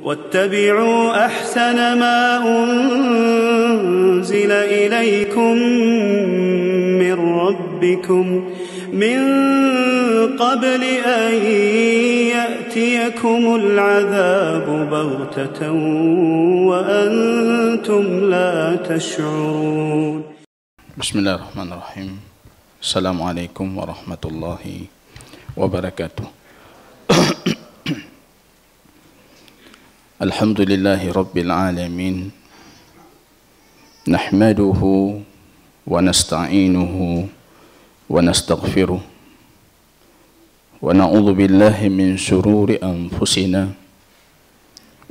واتبعوا أحسن ما أنزل إليكم من ربكم من قبل أن يأتيكم العذاب بغتة وأنتم لا تشعرون. بسم الله الرحمن الرحيم. السلام عليكم ورحمة الله وبركاته. الحمد لله رب العالمين، نحمده ونستعينه ونستغفره ونعوذ بالله من شرور أنفسنا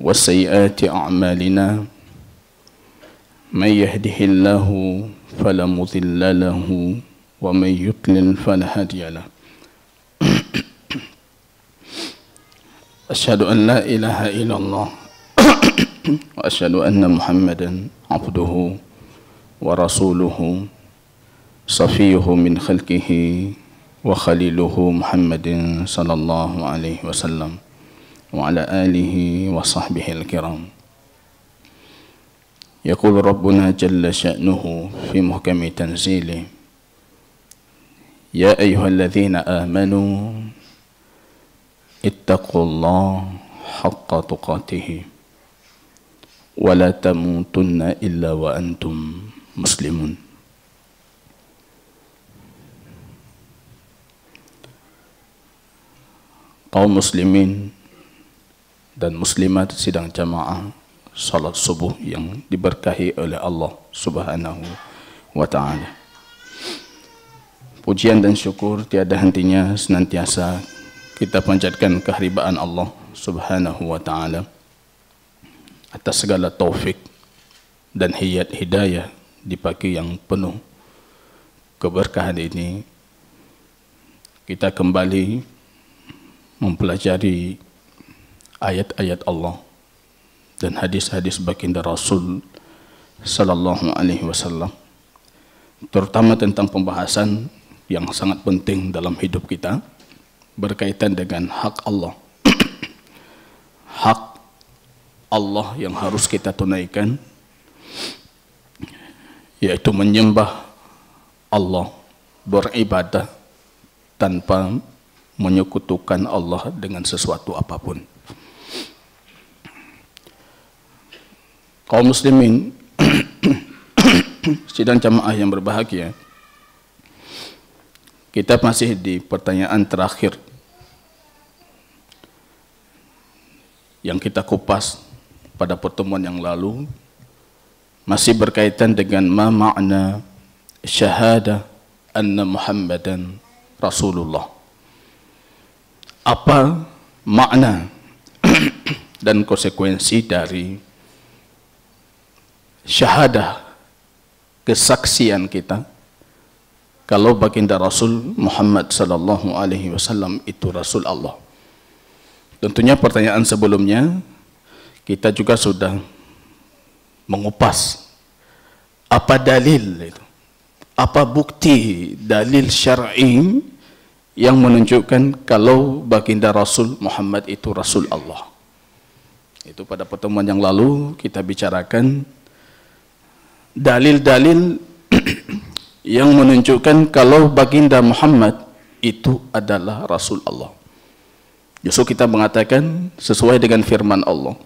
وسيئات أعمالنا، من يهده الله فلا مضل له ومن يضلل فلا هادي له. أشهد أن لا إله إلا الله وأشهد أن محمدا عبده ورسوله صفيه من خلقه وخليله محمد صلى الله عليه وسلم وعلى آله وصحبه الكرام. يقول ربنا جل شأنه في محكم تنزيله: يا أيها الذين آمنوا اتقوا الله حق تقاته ولا تموتن إلا وأنتم مسلمون. Kaum muslimin dan muslimat sidang jamaah salat subuh yang diberkahi oleh Allah Subhanahu wa ta'ala. Pujian dan syukur tiada hentinya senantiasa kita panjatkan keharibaan Allah Subhanahu wa ta'ala atas segala taufik dan hidayah di pagi yang penuh keberkahan ini. Kita kembali mempelajari ayat-ayat Allah dan hadis-hadis baginda Rasul sallallahu alaihi wasallam, terutama tentang pembahasan yang sangat penting dalam hidup kita berkaitan dengan hak Allah. Hak Allah yang harus kita tunaikan, yaitu menyembah Allah, beribadah tanpa menyekutukan Allah dengan sesuatu apapun. Kaum muslimin sidang jamaah yang berbahagia, kita masih di pertanyaan terakhir yang kita kupas pada pertemuan yang lalu, masih berkaitan dengan ma makna syahadah anna Muhammadan Rasulullah. Apa makna dan konsekuensi dari syahadah, kesaksian kita kalau baginda Rasul Muhammad sallallahu alaihi wasallam itu Rasul Allah. Tentunya pertanyaan sebelumnya kita juga sudah mengupas apa dalil itu, apa bukti dalil syar'i yang menunjukkan kalau baginda Rasul Muhammad itu Rasul Allah. Itu pada pertemuan yang lalu kita bicarakan dalil-dalil yang menunjukkan kalau baginda Muhammad itu adalah Rasul Allah. Justru kita mengatakan sesuai dengan firman Allah,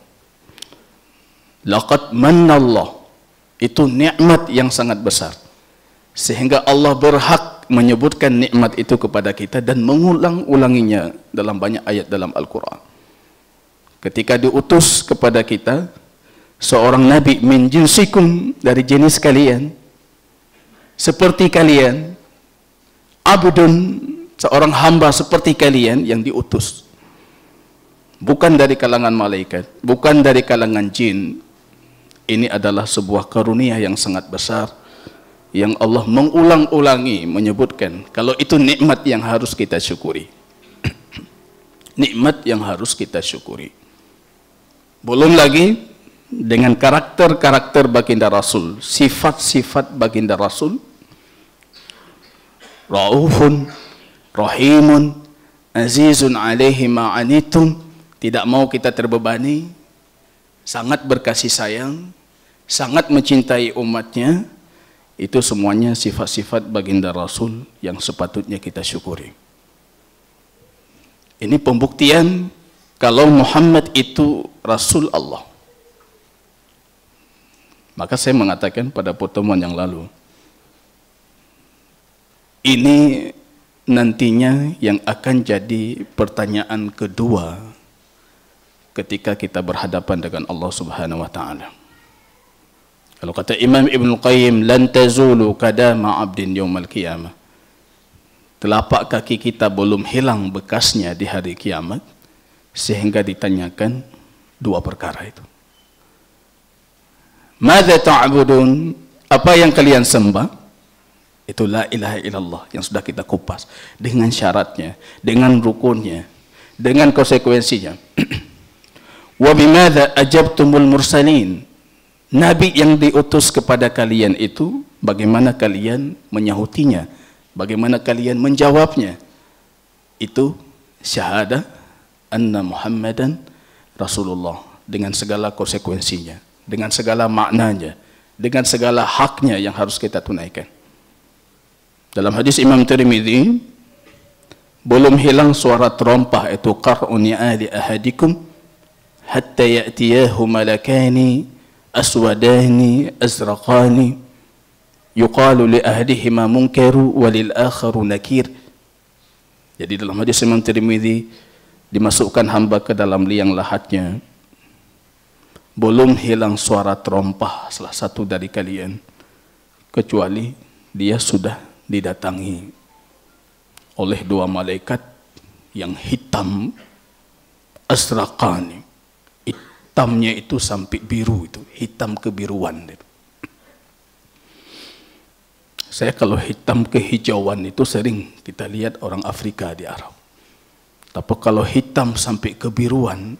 laqad mannallah, itu nikmat yang sangat besar sehingga Allah berhak menyebutkan nikmat itu kepada kita dan mengulang-ulanginya dalam banyak ayat dalam Al-Quran. Ketika diutus kepada kita seorang nabi min jinsikum, dari jenis kalian, seperti kalian, abdun, seorang hamba seperti kalian yang diutus, bukan dari kalangan malaikat, bukan dari kalangan jin. Ini adalah sebuah karunia yang sangat besar yang Allah mengulang-ulangi menyebutkan kalau itu nikmat yang harus kita syukuri. Nikmat yang harus kita syukuri. Belum lagi dengan karakter-karakter baginda Rasul, sifat-sifat baginda Rasul, Raufun, Rahimun, Azizun alaihi ma'anitum, tidak mau kita terbebani, sangat berkasih sayang, sangat mencintai umatnya, itu semuanya sifat-sifat baginda Rasul yang sepatutnya kita syukuri. Ini pembuktian kalau Muhammad itu Rasul Allah. Maka saya mengatakan pada pertemuan yang lalu, ini nantinya yang akan jadi pertanyaan kedua ketika kita berhadapan dengan Allah Subhanahu wa taala. Kalau kata Imam Ibn Qayyim, lan tazulu kadama 'abdin yaumal qiyamah. Telapak kaki kita belum hilang bekasnya di hari kiamat sehingga ditanyakan dua perkara itu. Madza ta'budun? Apa yang kalian sembah? Itu la ilaha illallah yang sudah kita kupas dengan syaratnya, dengan rukunnya, dengan konsekuensinya. Wa bimadza ajabtumul mursalin? Nabi yang diutus kepada kalian itu, bagaimana kalian menyahutinya? Bagaimana kalian menjawabnya? Itu syahadah anna Muhammadan Rasulullah dengan segala konsekuensinya, dengan segala maknanya, dengan segala haknya yang harus kita tunaikan. Dalam hadis Imam Tirmidzi, belum hilang suara terompah itu qar'uni ali ahadikum hatta ya'tiyahu malakani aswadani azraqani yuqalu li ahadihima munkaru wa lil akharu nakir. Jadi dalam hadis Imam Tirmidzi, dimasukkan hamba ke dalam liang lahatnya, belum hilang suara terompah salah satu dari kalian kecuali dia sudah didatangi oleh dua malaikat yang hitam, asraqani, hitamnya itu sampai biru, itu hitam kebiruan itu. Saya kalau hitam kehijauan itu sering kita lihat orang Afrika di Arab, tapi kalau hitam sampai kebiruan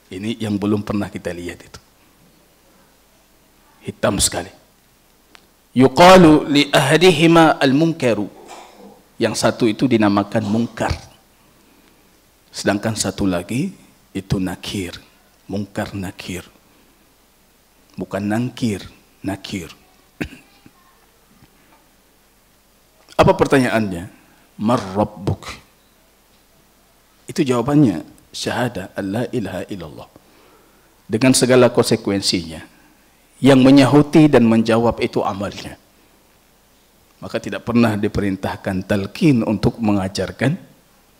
ini yang belum pernah kita lihat, itu hitam sekali. Yuqalu li ahadihima al-munkaru. Yang satu itu dinamakan munkar. Sedangkan satu lagi itu nakir. Munkar nakir. Bukan nangkir, nakir. Apa pertanyaannya? Mar rabbuk? Itu jawabannya syahadah alla ilaha illallah. Dengan segala konsekuensinya. Yang menyahuti dan menjawab itu amalnya. Maka tidak pernah diperintahkan talqin untuk mengajarkan,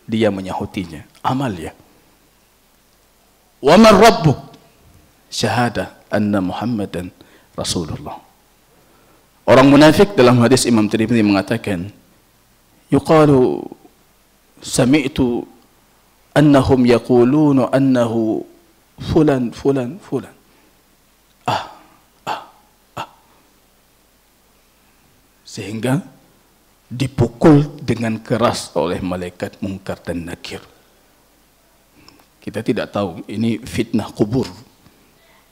dia menyahutinya, amalnya. Wa man rabbuk? Syahadah anna Muhammadan Rasulullah. Orang munafik dalam hadis Imam Tirmidzi mengatakan, yuqalu sami'tu annahum yaquluna annahu fulan fulan fulan. Sehingga dipukul dengan keras oleh malaikat munkar dan nakir. Kita tidak tahu ini fitnah kubur,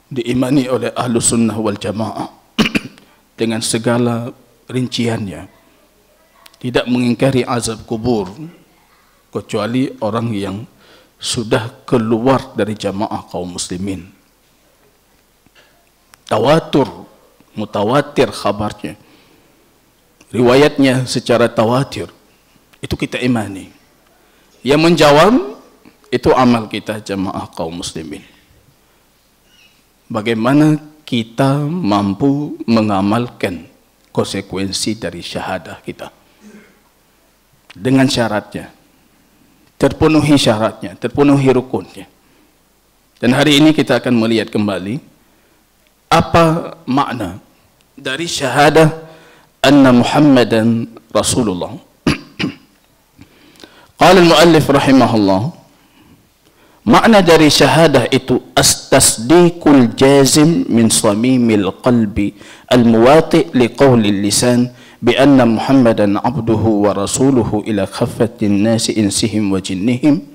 diimani oleh ahlu sunnah wal jamaah dengan segala rinciannya. Tidak mengingkari azab kubur kecuali orang yang sudah keluar dari jamaah kaum muslimin. Tawatur, mutawatir khabarnya, riwayatnya secara tawatir, itu kita imani. Yang menjawab itu amal kita jamaah kaum muslimin. Bagaimana kita mampu mengamalkan konsekuensi dari syahadah kita dengan syaratnya, terpenuhi syaratnya, terpenuhi rukunnya. Dan hari ini kita akan melihat kembali apa makna dari syahadah anna Muhammadan Rasulullah. Qala al-muallif rahimahullah, makna dari syahadah itu as-tasdiqul jazim min samimil qalbi al-muwati' li qawli lisan bi anna Muhammadan abduhu wa rasuluhu ila khaffatin nasi insihim wa jinnihim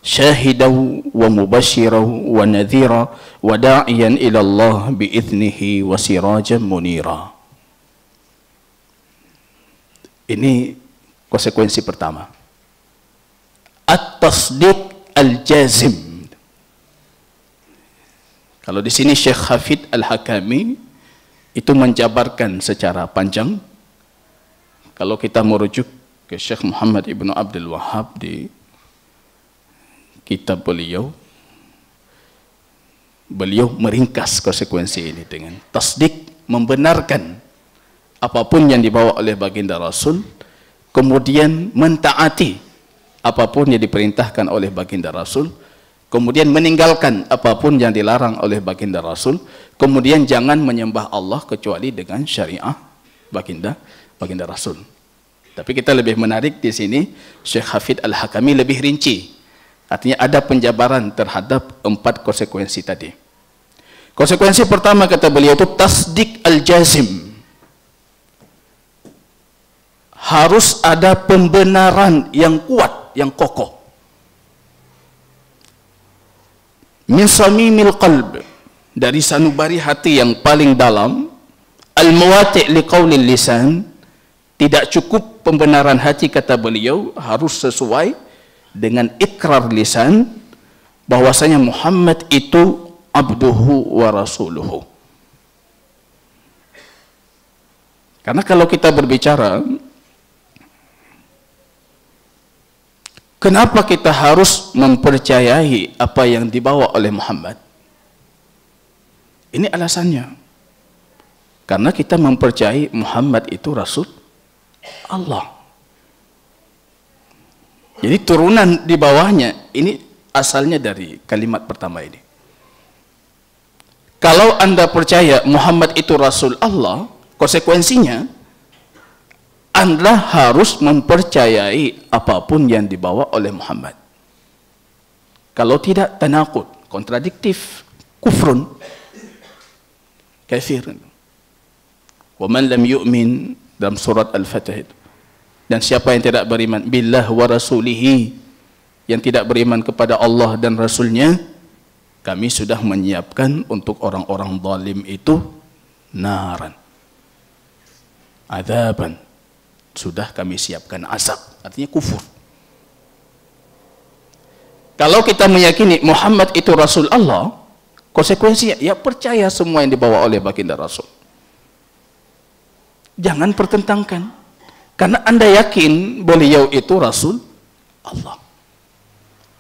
syahidan wa mubashiran wa nadhira wa da'iyan ila Allah bi idnihi wa sirajan munira. Ini konsekuensi pertama. At-tasdiq al-jazim. Kalau di sini Syekh Hafid Al-Hakami itu menjabarkan secara panjang. Kalau kita merujuk ke Syekh Muhammad Ibn Abdul Wahhab di kitab beliau meringkas konsekuensi ini dengan tasdik, membenarkan apapun yang dibawa oleh baginda Rasul, kemudian mentaati apapun yang diperintahkan oleh baginda Rasul, kemudian meninggalkan apapun yang dilarang oleh baginda Rasul, kemudian jangan menyembah Allah kecuali dengan syariah baginda Rasul. Tapi kita lebih menarik di sini Syekh Hafid Al-Hakami lebih rinci. Artinya ada penjabaran terhadap 4 konsekuensi tadi. Konsekuensi pertama kata beliau itu tasdik al-jazim. Harus ada pembenaran yang kuat, yang kokoh. Min samimil qalb, dari sanubari hati yang paling dalam, al-muwati' liqaulil lisan, tidak cukup pembenaran hati kata beliau, harus sesuai dengan ikrar lisan bahwasanya Muhammad itu abduhu wa rasuluhu. Karena kalau kita berbicara kenapa kita harus mempercayai apa yang dibawa oleh Muhammad? Ini alasannya. Karena kita mempercayai Muhammad itu Rasul Allah. Jadi turunan di bawahnya ini asalnya dari kalimat pertama ini. Kalau Anda percaya Muhammad itu Rasul Allah, konsekuensinya Anda harus mempercayai apapun yang dibawa oleh Muhammad. Kalau tidak, tanaqud, kontradiktif, kufrun, kafir. Wa man lam yu'min dalam surat Al-Fatih itu. Dan siapa yang tidak beriman billah wa rasulihi, yang tidak beriman kepada Allah dan Rasulnya, kami sudah menyiapkan untuk orang-orang zalim itu naran, adzaban, sudah kami siapkan azab. Artinya kufur. Kalau kita meyakini Muhammad itu Rasul Allah, konsekuensinya ya percaya semua yang dibawa oleh baginda Rasul. Jangan pertentangkan. Karena Anda yakin beliau itu Rasul Allah.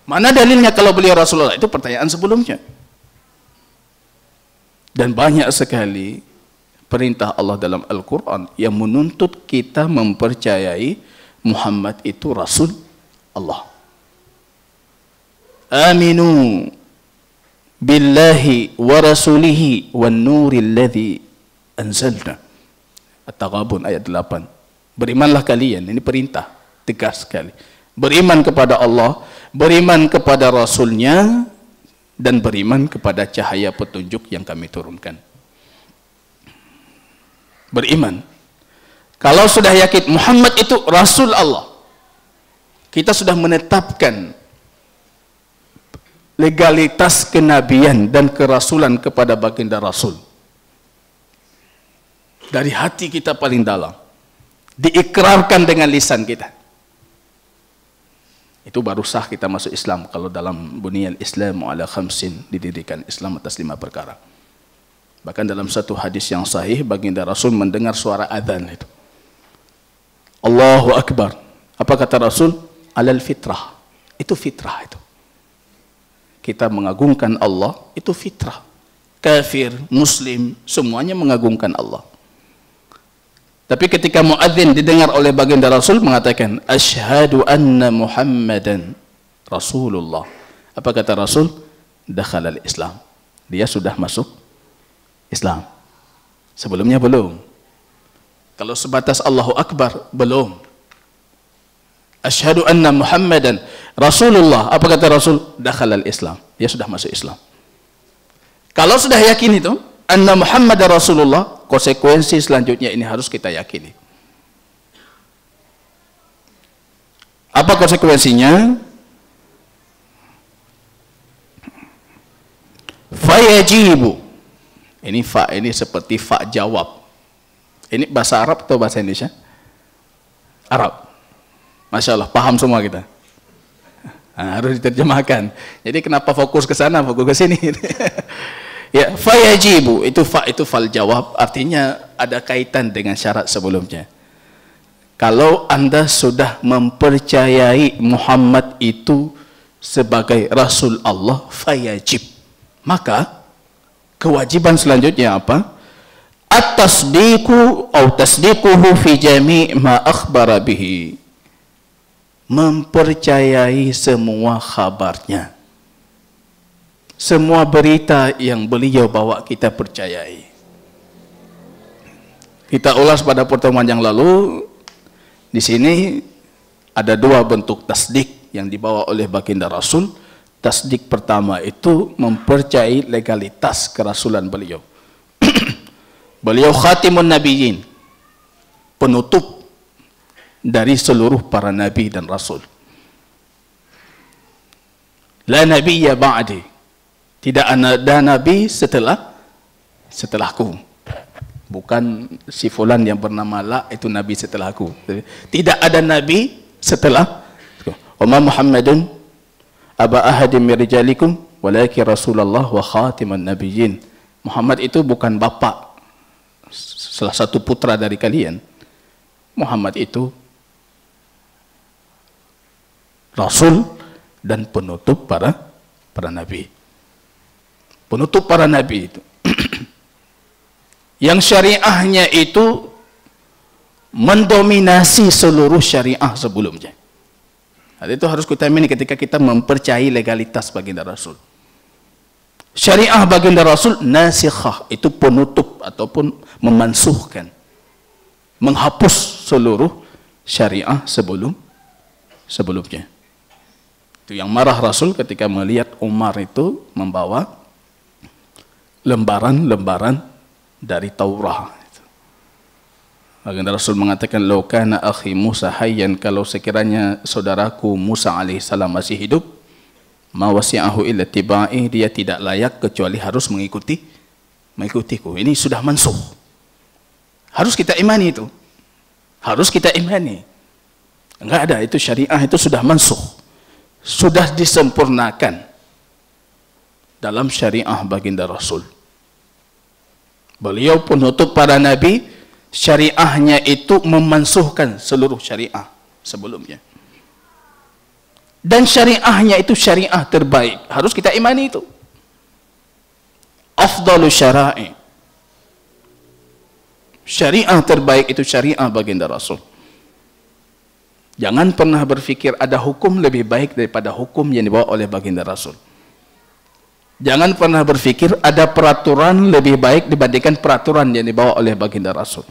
Mana dalilnya kalau beliau Rasulullah? Itu pertanyaan sebelumnya. Dan banyak sekali perintah Allah dalam Al-Quran yang menuntut kita mempercayai Muhammad itu Rasul Allah. Aminu billahi wa rasulihi wan nuril ladzi anzalna. At-Taghabun ayat 8. Berimanlah kalian, ini perintah tegas sekali. Beriman kepada Allah, beriman kepada Rasulnya, dan beriman kepada cahaya petunjuk yang kami turunkan. Beriman. Kalau sudah yakin Muhammad itu Rasul Allah, kita sudah menetapkan legalitas kenabian dan kerasulan kepada baginda Rasul. Dari hati kita paling dalam. Diikrarkan dengan lisan kita. Itu baru sah kita masuk Islam. Kalau dalam buniyal Islam ala khamsin, didirikan Islam atas 5 perkara. Bahkan dalam satu hadis yang sahih, baginda Rasul mendengar suara azan itu. Allahu Akbar. Apa kata Rasul? Alal fitrah. Itu fitrah itu. Kita mengagungkan Allah, itu fitrah. Kafir, muslim, semuanya mengagungkan Allah. Tapi ketika muadzin didengar oleh baginda Rasul mengatakan asyhadu anna Muhammadan Rasulullah. Apa kata Rasul? Dakhalal Islam. Dia sudah masuk Islam. Sebelumnya belum. Kalau sebatas Allahu Akbar belum. Asyhadu anna Muhammadan Rasulullah. Apa kata Rasul? Dakhalal Islam. Dia sudah masuk Islam. Kalau sudah yakin itu anna Muhammad Rasulullah, konsekuensi selanjutnya ini harus kita yakini. Apa konsekuensinya? Fayajibu. Ini fa, ini seperti fa jawab. Ini bahasa Arab atau bahasa Indonesia? Arab. Masya Allah, paham semua kita. Nah, harus diterjemahkan. Jadi kenapa fokus ke sana, fokus ke sini? Ya, fayajibu itu fal jawab, artinya ada kaitan dengan syarat sebelumnya. Kalau Anda sudah mempercayai Muhammad itu sebagai Rasul Allah, fayajib, maka kewajiban selanjutnya apa? At-tasdiqu atau tasdiquhu fi jami' ma akhbara bihi, mempercayai semua khabarnya, semua berita yang beliau bawa kita percayai. Kita ulas pada pertemuan yang lalu. Di sini ada dua bentuk tasdik yang dibawa oleh baginda Rasul. Tasdik pertama itu mempercayai legalitas kerasulan beliau. Beliau khatimun nabiyyin, penutup dari seluruh para nabi dan rasul. La nabiyya ba'di, tidak ada nabi setelahku. Bukan si fulan yang bernama La itu nabi setelahku. Tidak ada nabi setelah. Wa Muhammadun aba ahadim min rijalikum walakin Rasulullah wa khatimun nabiyyin. Muhammad itu bukan bapak salah satu putra dari kalian. Muhammad itu Rasul dan penutup para nabi. Penutup para nabi itu. Yang syariahnya itu mendominasi seluruh syariah sebelumnya. Itu harus kita imani ketika kita mempercayai legalitas baginda Rasul. Syariah baginda Rasul nasikhah, itu penutup ataupun memansuhkan, menghapus seluruh syariah sebelumnya. Itu yang marah Rasul ketika melihat Umar itu membawa lembaran-lembaran dari Taurah. Baginda Rasul mengatakan, "Lau kana akhi Musa hayyan," kalau sekiranya saudaraku Musa alaihissalam masih hidup, ma wasi'ahu illa tiba'i, dia tidak layak kecuali harus mengikutiku. Ini sudah mansuh. Harus kita imani itu. Harus kita imani. Enggak ada, itu syariah itu sudah mansuh. Sudah disempurnakan dalam syariah baginda Rasul. Beliau penutup para nabi, syariahnya itu memansuhkan seluruh syariah sebelumnya. Dan syariahnya itu syariah terbaik. Harus kita imani itu. Afdalu syara'i. Syariah terbaik itu syariah baginda Rasul. Jangan pernah berpikir ada hukum lebih baik daripada hukum yang dibawa oleh baginda Rasul. Jangan pernah berpikir ada peraturan lebih baik dibandingkan peraturan yang dibawa oleh baginda Rasul.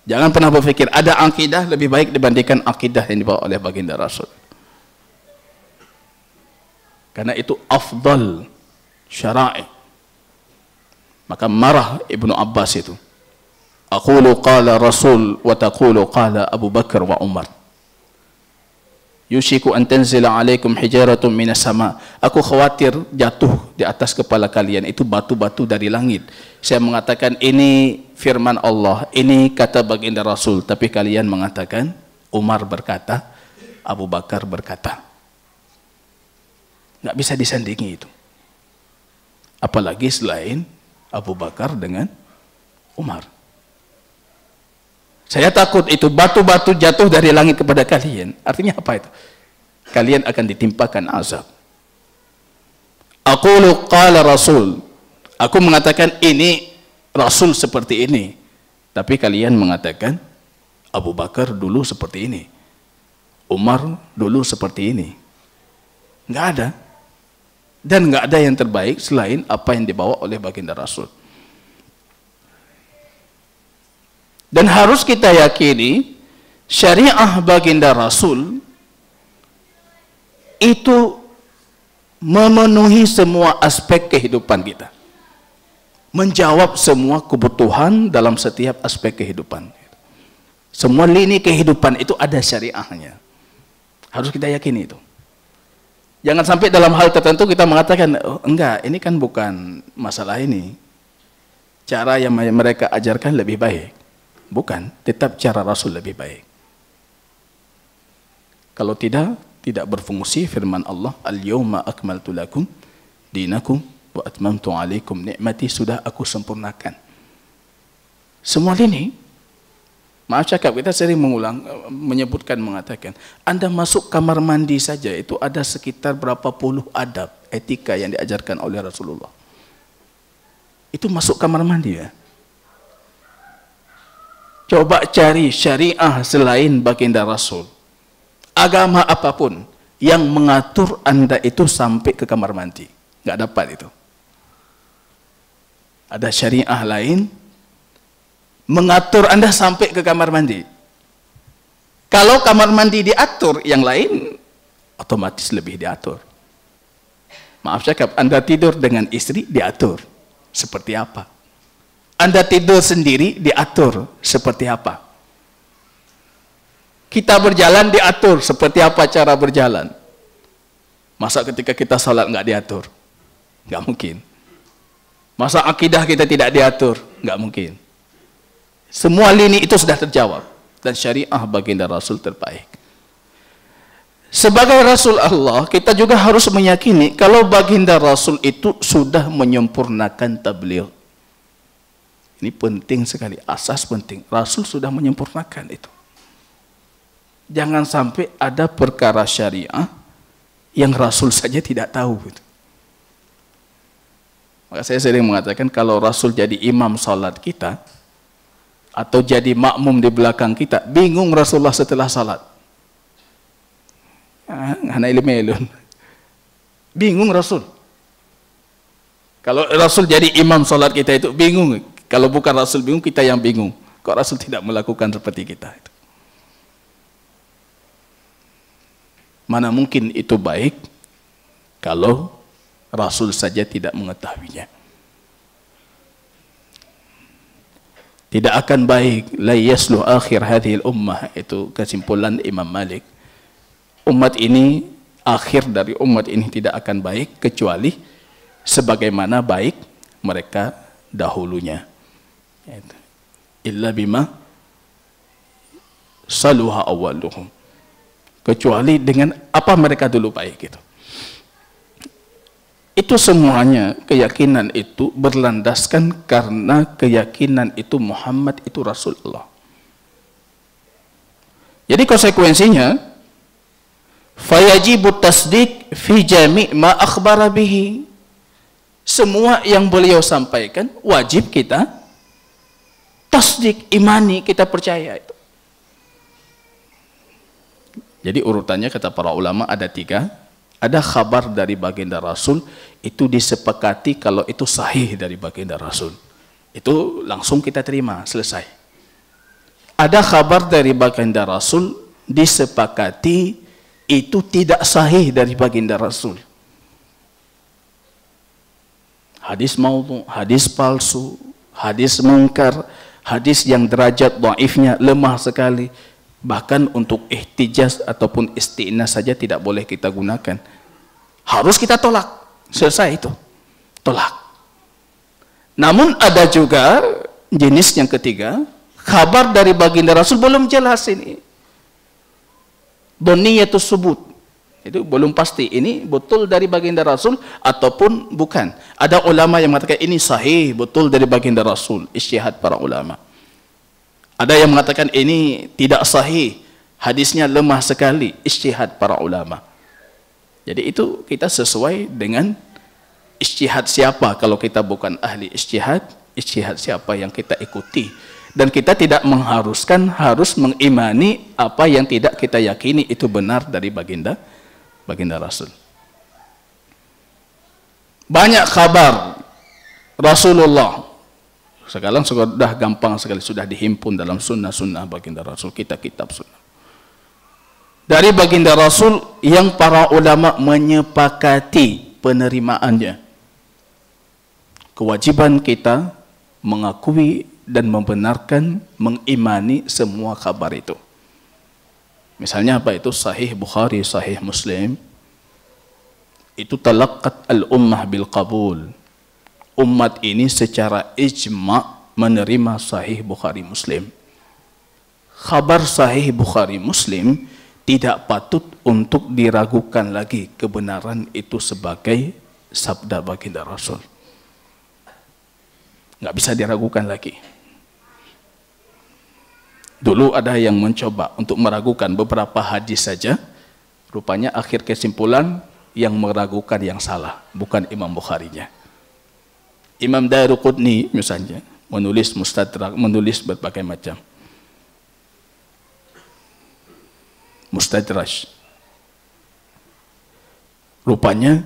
Jangan pernah berpikir ada akidah lebih baik dibandingkan akidah yang dibawa oleh baginda Rasul. Karena itu afdal syara'i. Maka marah Ibnu Abbas itu. Aqulu qala Rasul wa taqulu qala Abu Bakar wa Umar. Yushiku an tanzila alaikum hijaratun minas sama. Aku khawatir jatuh di atas kepala kalian itu batu-batu dari langit. Saya mengatakan ini firman Allah, ini kata baginda Rasul, tapi kalian mengatakan Umar berkata, Abu Bakar berkata. Nggak bisa disandingi itu. Apalagi selain Abu Bakar dengan Umar. Saya takut itu batu-batu jatuh dari langit kepada kalian. Artinya apa itu? Kalian akan ditimpakan azab. Aqulu qala Rasul. Aku mengatakan ini Rasul seperti ini. Tapi kalian mengatakan Abu Bakar dulu seperti ini. Umar dulu seperti ini. Nggak ada. Dan nggak ada yang terbaik selain apa yang dibawa oleh baginda Rasul. Dan harus kita yakini syariah baginda Rasul itu memenuhi semua aspek kehidupan kita. Menjawab semua kebutuhan dalam setiap aspek kehidupan. Semua lini kehidupan itu ada syariahnya. Harus kita yakini itu. Jangan sampai dalam hal tertentu kita mengatakan, oh, enggak, ini kan bukan masalah ini. Cara yang mereka ajarkan lebih baik. Bukan, tetap cara Rasul lebih baik. Kalau tidak berfungsi firman Allah, Al-yawma akmaltu lakum dinakum wa atmamtu alaikum ni'mati, sudah aku sempurnakan. Semua ini, maaf cakap, kita sering mengulang, menyebutkan, mengatakan, Anda masuk kamar mandi saja, itu ada sekitar berapa puluh adab, etika yang diajarkan oleh Rasulullah. Itu masuk kamar mandi ya. Coba cari syariah selain baginda Rasul. Agama apapun yang mengatur Anda itu sampai ke kamar mandi. Nggak dapat itu. Ada syariah lain mengatur Anda sampai ke kamar mandi. Kalau kamar mandi diatur, yang lain otomatis lebih diatur. Maaf cakap, Anda tidur dengan istri diatur. Seperti apa? Anda tidur sendiri diatur. Seperti apa? Kita berjalan diatur. Seperti apa cara berjalan? Masa ketika kita salat nggak diatur? Nggak mungkin. Masa akidah kita tidak diatur? Nggak mungkin. Semua lini itu sudah terjawab. Dan syariah baginda Rasul terbaik. Sebagai Rasul Allah, kita juga harus meyakini kalau baginda Rasul itu sudah menyempurnakan tabligh. Ini penting sekali, asas penting. Rasul sudah menyempurnakan itu. Jangan sampai ada perkara syariah yang Rasul saja tidak tahu. Maka saya sering mengatakan kalau Rasul jadi imam salat kita, atau jadi makmum di belakang kita, bingung Rasulullah setelah salat. Hana ilmelun. Bingung Rasul. Kalau Rasul jadi imam salat kita itu bingung. Kalau bukan Rasul bingung, kita yang bingung. Kok Rasul tidak melakukan seperti kita? Mana mungkin itu baik kalau Rasul saja tidak mengetahuinya. Tidak akan baik. La yasluh akhir hadhil ummah. Itu kesimpulan Imam Malik. Umat ini, akhir dari umat ini tidak akan baik kecuali sebagaimana baik mereka dahulunya. Illa bima saluha awaluhum. Kecuali dengan apa mereka dulu baik gitu. Itu semuanya, keyakinan itu berlandaskan karena keyakinan itu Muhammad itu Rasulullah. Jadi konsekuensinya, fayajibu tasdiq fi jami' ma akhbara bihi. Semua yang beliau sampaikan wajib kita tasdik, imani, kita percaya itu. Jadi urutannya kata para ulama ada 3. Ada khabar dari baginda Rasul, itu disepakati kalau itu sahih dari baginda Rasul. Itu langsung kita terima, selesai. Ada khabar dari baginda Rasul, disepakati itu tidak sahih dari baginda Rasul. Hadis maudhu, hadis palsu, hadis mungkar, hadis yang derajat dhaifnya lemah sekali. Bahkan untuk ihtijaz ataupun isti'nas saja tidak boleh kita gunakan. Harus kita tolak. Selesai itu. Tolak. Namun ada juga jenis yang ketiga, kabar dari baginda Rasul belum jelas ini. Dhoniyatus subut. Itu belum pasti ini betul dari baginda Rasul ataupun bukan. Ada ulama yang mengatakan ini sahih, betul dari baginda Rasul. Ijtihad para ulama. Ada yang mengatakan ini tidak sahih, hadisnya lemah sekali, ijtihad para ulama. Jadi itu kita sesuai dengan ijtihad siapa. Kalau kita bukan ahli ijtihad, ijtihad siapa yang kita ikuti. Dan kita tidak mengharuskan harus mengimani apa yang tidak kita yakini itu benar dari baginda Rasul. Banyak kabar Rasulullah. Sekarang sudah gampang sekali, sudah dihimpun dalam sunnah-sunnah baginda Rasul, kitab sunnah. Dari baginda Rasul yang para ulama menyepakati penerimaannya. Kewajiban kita mengakui dan membenarkan, mengimani semua kabar itu. Misalnya apa itu? Sahih Bukhari, Sahih Muslim. Itu talaqqat al-ummah bil qabul. Umat ini secara ijma' menerima Sahih Bukhari Muslim. Khabar Sahih Bukhari Muslim tidak patut untuk diragukan lagi kebenaran itu sebagai sabda baginda Rasul. Nggak bisa diragukan lagi. Dulu ada yang mencoba untuk meragukan beberapa hadis saja. Rupanya akhir kesimpulan yang meragukan yang salah, bukan Imam Bukharinya. Imam Daruqutni misalnya menulis mustadrak, menulis berbagai macam mustadraj. Rupanya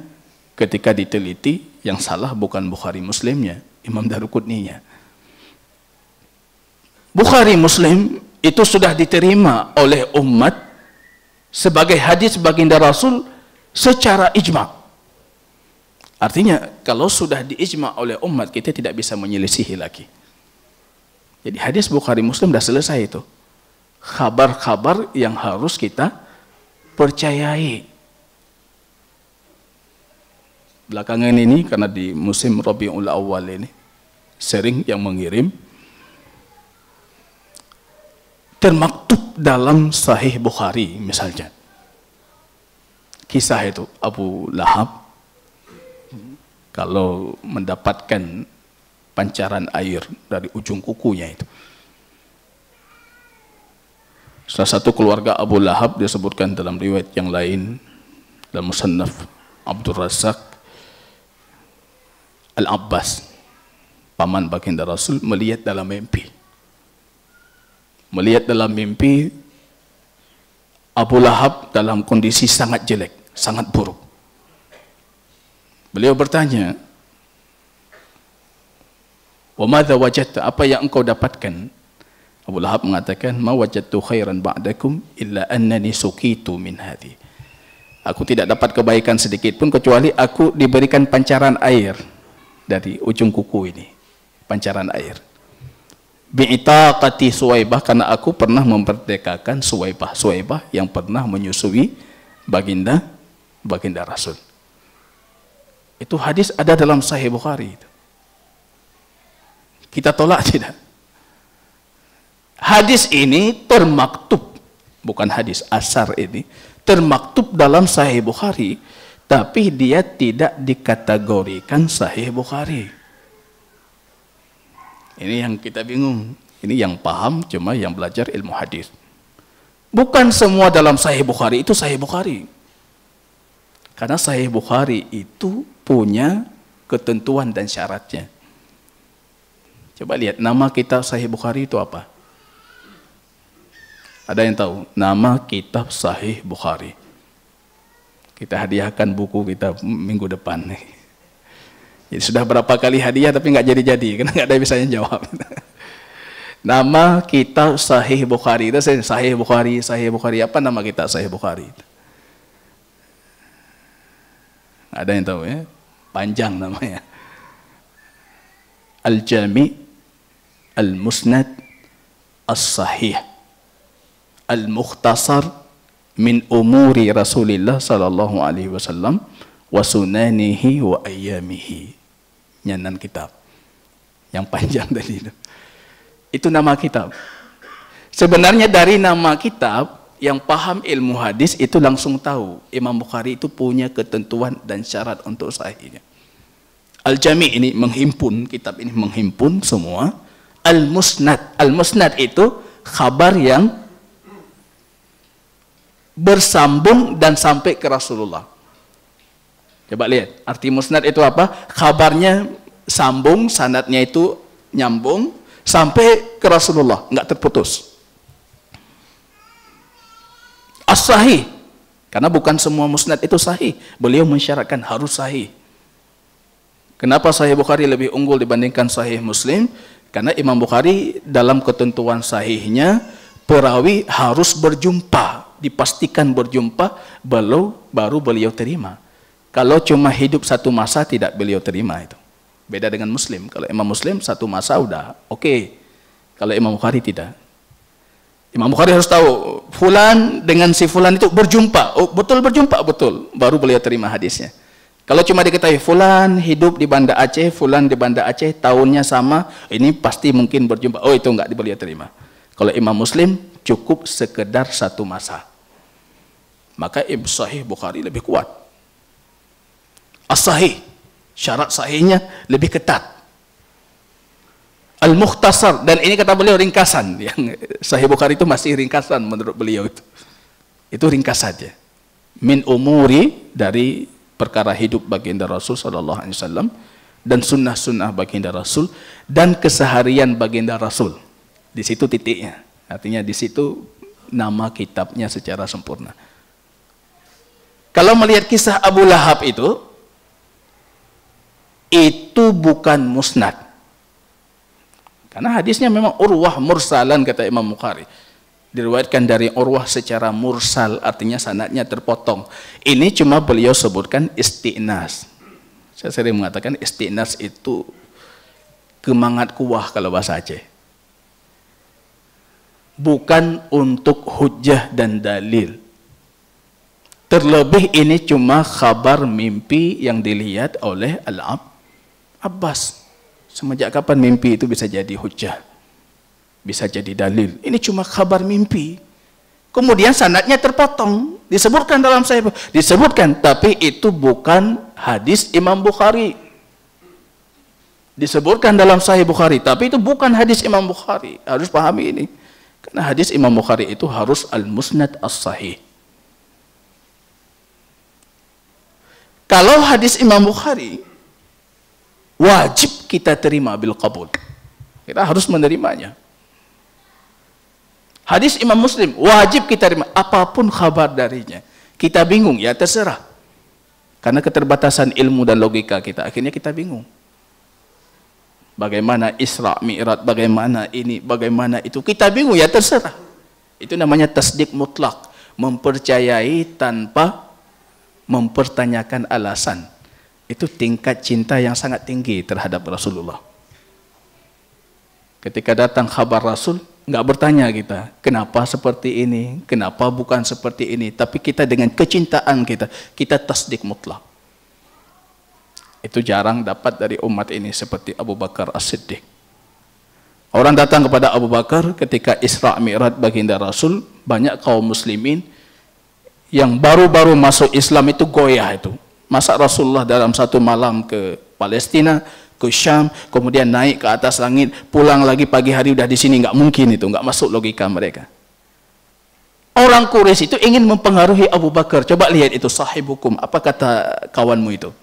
ketika diteliti yang salah bukan Bukhari Muslimnya, Imam Daruqutninya. Bukhari Muslim itu sudah diterima oleh umat sebagai hadis baginda Rasul secara ijma'. Artinya kalau sudah diijma' oleh umat, kita tidak bisa menyelisihi lagi. Jadi hadis Bukhari Muslim sudah selesai itu. Kabar-kabar yang harus kita percayai. Belakangan ini karena di musim Rabiul Awal ini sering yang mengirim termaktub dalam Sahih Bukhari misalnya. Kisah itu Abu Lahab kalau mendapatkan pancaran air dari ujung kukunya itu. Salah satu keluarga Abu Lahab disebutkan dalam riwayat yang lain dalam Musannaf Abdul Razak, Al-Abbas, paman baginda Rasul, melihat dalam mimpi. Melihat dalam mimpi Abu Lahab dalam kondisi sangat jelek, sangat buruk. Beliau bertanya, "Wa madza wajadta?" Apa yang engkau dapatkan? Abu Lahab mengatakan, "Ma wajadtu khairan ba'dakum illa annani suqitu min hadhi." Aku tidak dapat kebaikan sedikit pun kecuali aku diberikan pancaran air dari ujung kuku ini, pancaran air. Bi'itaqati Suwaibah, karena aku pernah memerdekakan Suwaibah yang pernah menyusui baginda Rasul. Itu hadis ada dalam Sahih Bukhari itu. Kita tolak tidak? Hadis ini termaktub, bukan hadis asar ini, termaktub dalam Sahih Bukhari, tapi dia tidak dikategorikan Sahih Bukhari. Ini yang kita bingung. Ini yang paham cuma yang belajar ilmu hadis. Bukan semua dalam Sahih Bukhari itu Sahih Bukhari. Karena Sahih Bukhari itu punya ketentuan dan syaratnya. Coba lihat nama kitab Sahih Bukhari itu apa? Ada yang tahu? Nama kitab Sahih Bukhari. Kita hadiahkan buku kita minggu depan nih. Jadi sudah berapa kali hadiah tapi nggak jadi-jadi karena nggak ada yang bisa jawab. Nama kitab Sahih Bukhari itu Sahih Bukhari. Apa nama kitab Sahih Bukhari? Ada yang tahu ya? Panjang namanya. Al-Jami' Al-Musnad As-Sahih Al-Mukhtasar min umuri Rasulillah sallallahu alaihi wasallam wa sunanihi wa ayyamihi. Nyanan kitab yang panjang tadi itu nama kitab. Sebenarnya dari nama kitab yang paham ilmu hadis itu langsung tahu Imam Bukhari itu punya ketentuan dan syarat untuk sahihnya. Al-Jami' ini menghimpun, kitab ini menghimpun semua. Al-Musnad itu kabar yang bersambung dan sampai ke Rasulullah. Coba lihat, arti musnad itu apa? Kabarnya sambung, sanadnya itu nyambung sampai ke Rasulullah, nggak terputus. As-Sahih, karena bukan semua musnad itu sahih. Beliau mensyaratkan harus sahih. Kenapa Sahih Bukhari lebih unggul dibandingkan Sahih Muslim? Karena Imam Bukhari dalam ketentuan sahihnya perawi harus berjumpa, dipastikan berjumpa baru beliau terima. Kalau cuma hidup satu masa tidak beliau terima itu. Beda dengan Muslim. Kalau Imam Muslim satu masa udah oke. Kalau Imam Bukhari tidak. Imam Bukhari harus tahu fulan dengan si fulan itu berjumpa. Oh, betul berjumpa, betul. Baru beliau terima hadisnya. Kalau cuma diketahui fulan hidup di Banda Aceh, fulan di Banda Aceh, tahunnya sama, ini pasti mungkin berjumpa. Oh, itu enggak beliau terima. Kalau Imam Muslim cukup sekedar satu masa. Maka Sahih Bukhari lebih kuat. As-Sahih Syarat sahihnya lebih ketat. Al-Mukhtasar, dan ini kata beliau ringkasan. Yang Sahih Bukhari itu masih ringkasan menurut beliau itu. Itu ringkas saja. Min umuri, dari perkara hidup baginda Rasul sallallahu alaihi wasallam, dan sunnah-sunnah baginda Rasul, dan keseharian baginda Rasul. Di situ titiknya. Artinya di situ nama kitabnya secara sempurna. Kalau melihat kisah Abu Lahab itu bukan musnad. Karena hadisnya memang urwah mursalan, kata Imam Bukhari. Diriwayatkan dari urwah secara mursal, artinya sanadnya terpotong. Ini cuma beliau sebutkan isti'nas. Saya sering mengatakan isti'nas itu kemangat kuah kalau bahasa Aceh. Bukan untuk hujjah dan dalil. Terlebih ini cuma khabar mimpi yang dilihat oleh Al-Abbas. Semenjak kapan mimpi itu bisa jadi hujjah? Bisa jadi dalil. Ini cuma kabar mimpi. Kemudian sanadnya terpotong. Disebutkan dalam Sahih, disebutkan, tapi itu bukan hadis Imam Bukhari. Disebutkan dalam Sahih Bukhari, tapi itu bukan hadis Imam Bukhari. Harus pahami ini. Karena hadis Imam Bukhari itu harus al-musnad as-sahih. Kalau hadis Imam Bukhari, wajib kita terima bil qabul. Kita harus menerimanya. Hadis Imam Muslim, wajib kita terima apapun khabar darinya. Kita bingung, ya terserah. Karena keterbatasan ilmu dan logika kita, akhirnya kita bingung. Bagaimana Isra Mi'raj, bagaimana ini, bagaimana itu, kita bingung, ya terserah. Itu namanya tasdik mutlak, mempercayai tanpa mempertanyakan alasan. Itu tingkat cinta yang sangat tinggi terhadap Rasulullah. Ketika datang khabar Rasul, nggak bertanya kita, kenapa seperti ini, kenapa bukan seperti ini, tapi kita dengan kecintaan kita tasdik mutlak. Itu jarang dapat dari umat ini, seperti Abu Bakar As-Siddiq. Orang datang kepada Abu Bakar ketika Isra Mi'raj baginda Rasul, banyak kaum muslimin yang baru-baru masuk Islam itu goyah itu. Masa Rasulullah dalam satu malam ke Palestina, ke Syam, kemudian naik ke atas langit, pulang lagi pagi hari udah di sini, nggak mungkin itu, nggak masuk logika mereka. Orang Quraisy itu ingin mempengaruhi Abu Bakar. Coba lihat itu sahibukum, apa kata kawanmu itu?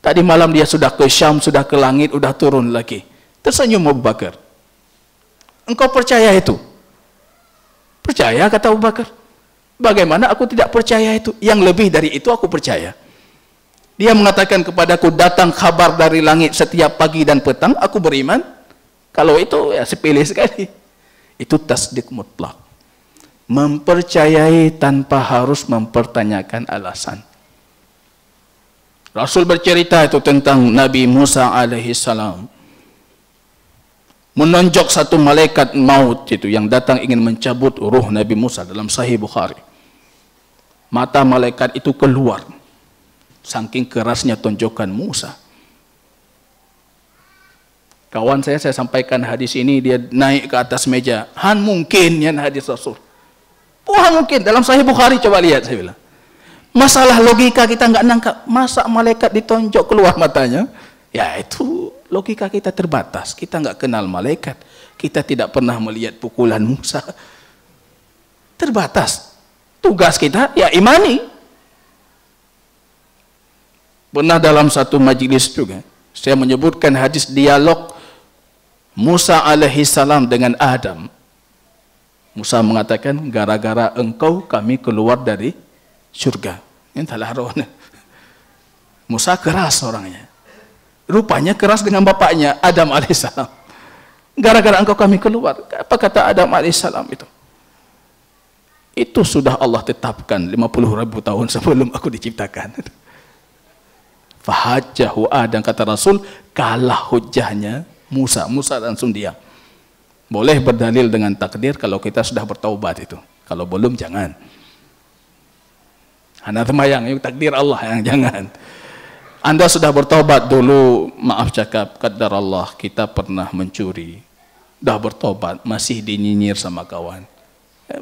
Tadi malam dia sudah ke Syam, sudah ke langit, udah turun lagi. Tersenyum Abu Bakar. Engkau percaya itu? Percaya, kata Abu Bakar. Bagaimana aku tidak percaya itu? Yang lebih dari itu aku percaya. Dia mengatakan kepadaku, datang kabar dari langit setiap pagi dan petang, aku beriman. Kalau itu ya sepele sekali. Itu tasdik mutlak. Mempercayai tanpa harus mempertanyakan alasan. Rasul bercerita itu tentang Nabi Musa alaihi salam. Menonjok satu malaikat maut itu yang datang ingin mencabut ruh Nabi Musa dalam Sahih Bukhari. Mata malaikat itu keluar. Saking kerasnya tonjokan Musa. Kawan saya sampaikan hadis ini, dia naik ke atas meja. Han mungkin ya hadis Rasul. Wah mungkin, dalam Sahih Bukhari coba lihat, saya bilang. Masalah logika kita nggak nangkap. Masa malaikat ditonjok keluar matanya? Ya itu logika kita terbatas. Kita nggak kenal malaikat. Kita tidak pernah melihat pukulan Musa. Terbatas. Tugas kita ya imani. Pernah dalam satu majelis juga, saya menyebutkan hadis dialog Musa alaihi salam dengan Adam. Musa mengatakan, gara-gara engkau kami keluar dari surga. Entahlah rohnya. Musa keras orangnya. Rupanya keras dengan bapaknya, Adam alaihi salam. Gara-gara engkau kami keluar. Apa kata Adam alaihi salam itu? Itu sudah Allah tetapkan 50.000 tahun sebelum aku diciptakan. Fahajjahu Adam, kata Rasul, kalah hujahnya Musa. Musa langsung diam. Boleh berdalil dengan takdir kalau kita sudah bertaubat itu. Kalau belum jangan. Anda temayang, itu takdir Allah yang jangan. Anda sudah bertaubat dulu, maaf cakap, qadar Allah, kita pernah mencuri. Dah bertaubat, masih dinyinyir sama kawan.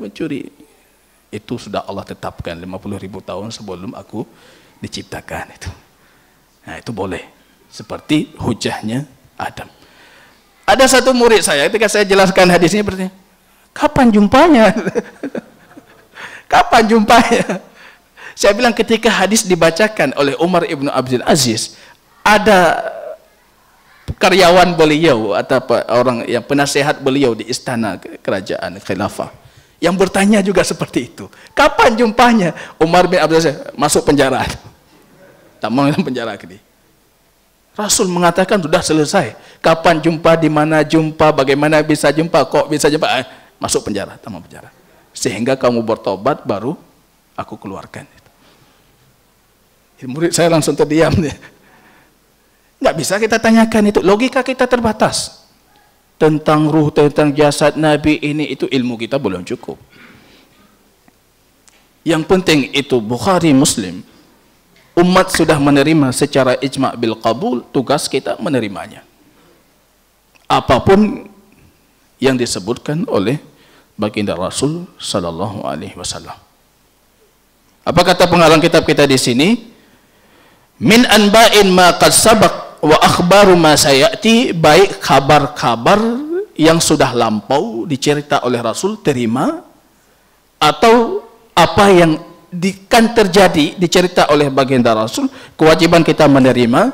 Mencuri. Itu sudah Allah tetapkan 50.000 tahun sebelum aku diciptakan itu. Nah itu boleh. seperti hujahnya Adam. Ada satu murid saya ketika saya jelaskan hadis ini bertanya, kapan jumpanya? Kapan jumpanya? Saya bilang ketika hadis dibacakan oleh Umar ibn Abdul Aziz, ada karyawan beliau atau orang yang penasehat beliau di istana kerajaan khilafah yang bertanya juga seperti itu. Kapan jumpanya? Umar bin Abdul Aziz masuk penjara. Tak mau dalam penjara ke dia. Rasul mengatakan sudah selesai. Kapan jumpa, di mana jumpa, bagaimana bisa jumpa, kok bisa jumpa, masuk penjara, tamat penjara. Sehingga kamu bertobat baru aku keluarkan. Murid saya langsung terdiam. Nggak bisa kita tanyakan itu. Logika kita terbatas. Tentang ruh, tentang jasad Nabi ini, itu ilmu kita belum cukup. Yang penting itu Bukhari Muslim. Umat sudah menerima secara ijma' bil qabul, tugas kita menerimanya. Apapun yang disebutkan oleh baginda Rasul sallallahu alaihi wasallam. Apa kata pengarang kitab kita di sini? Min anba'in ma qad sabaq wa akhbaru ma sayati, baik kabar-kabar yang sudah lampau dicerita oleh Rasul terima, atau apa yang kan terjadi dicerita oleh baginda Rasul, kewajiban kita menerima.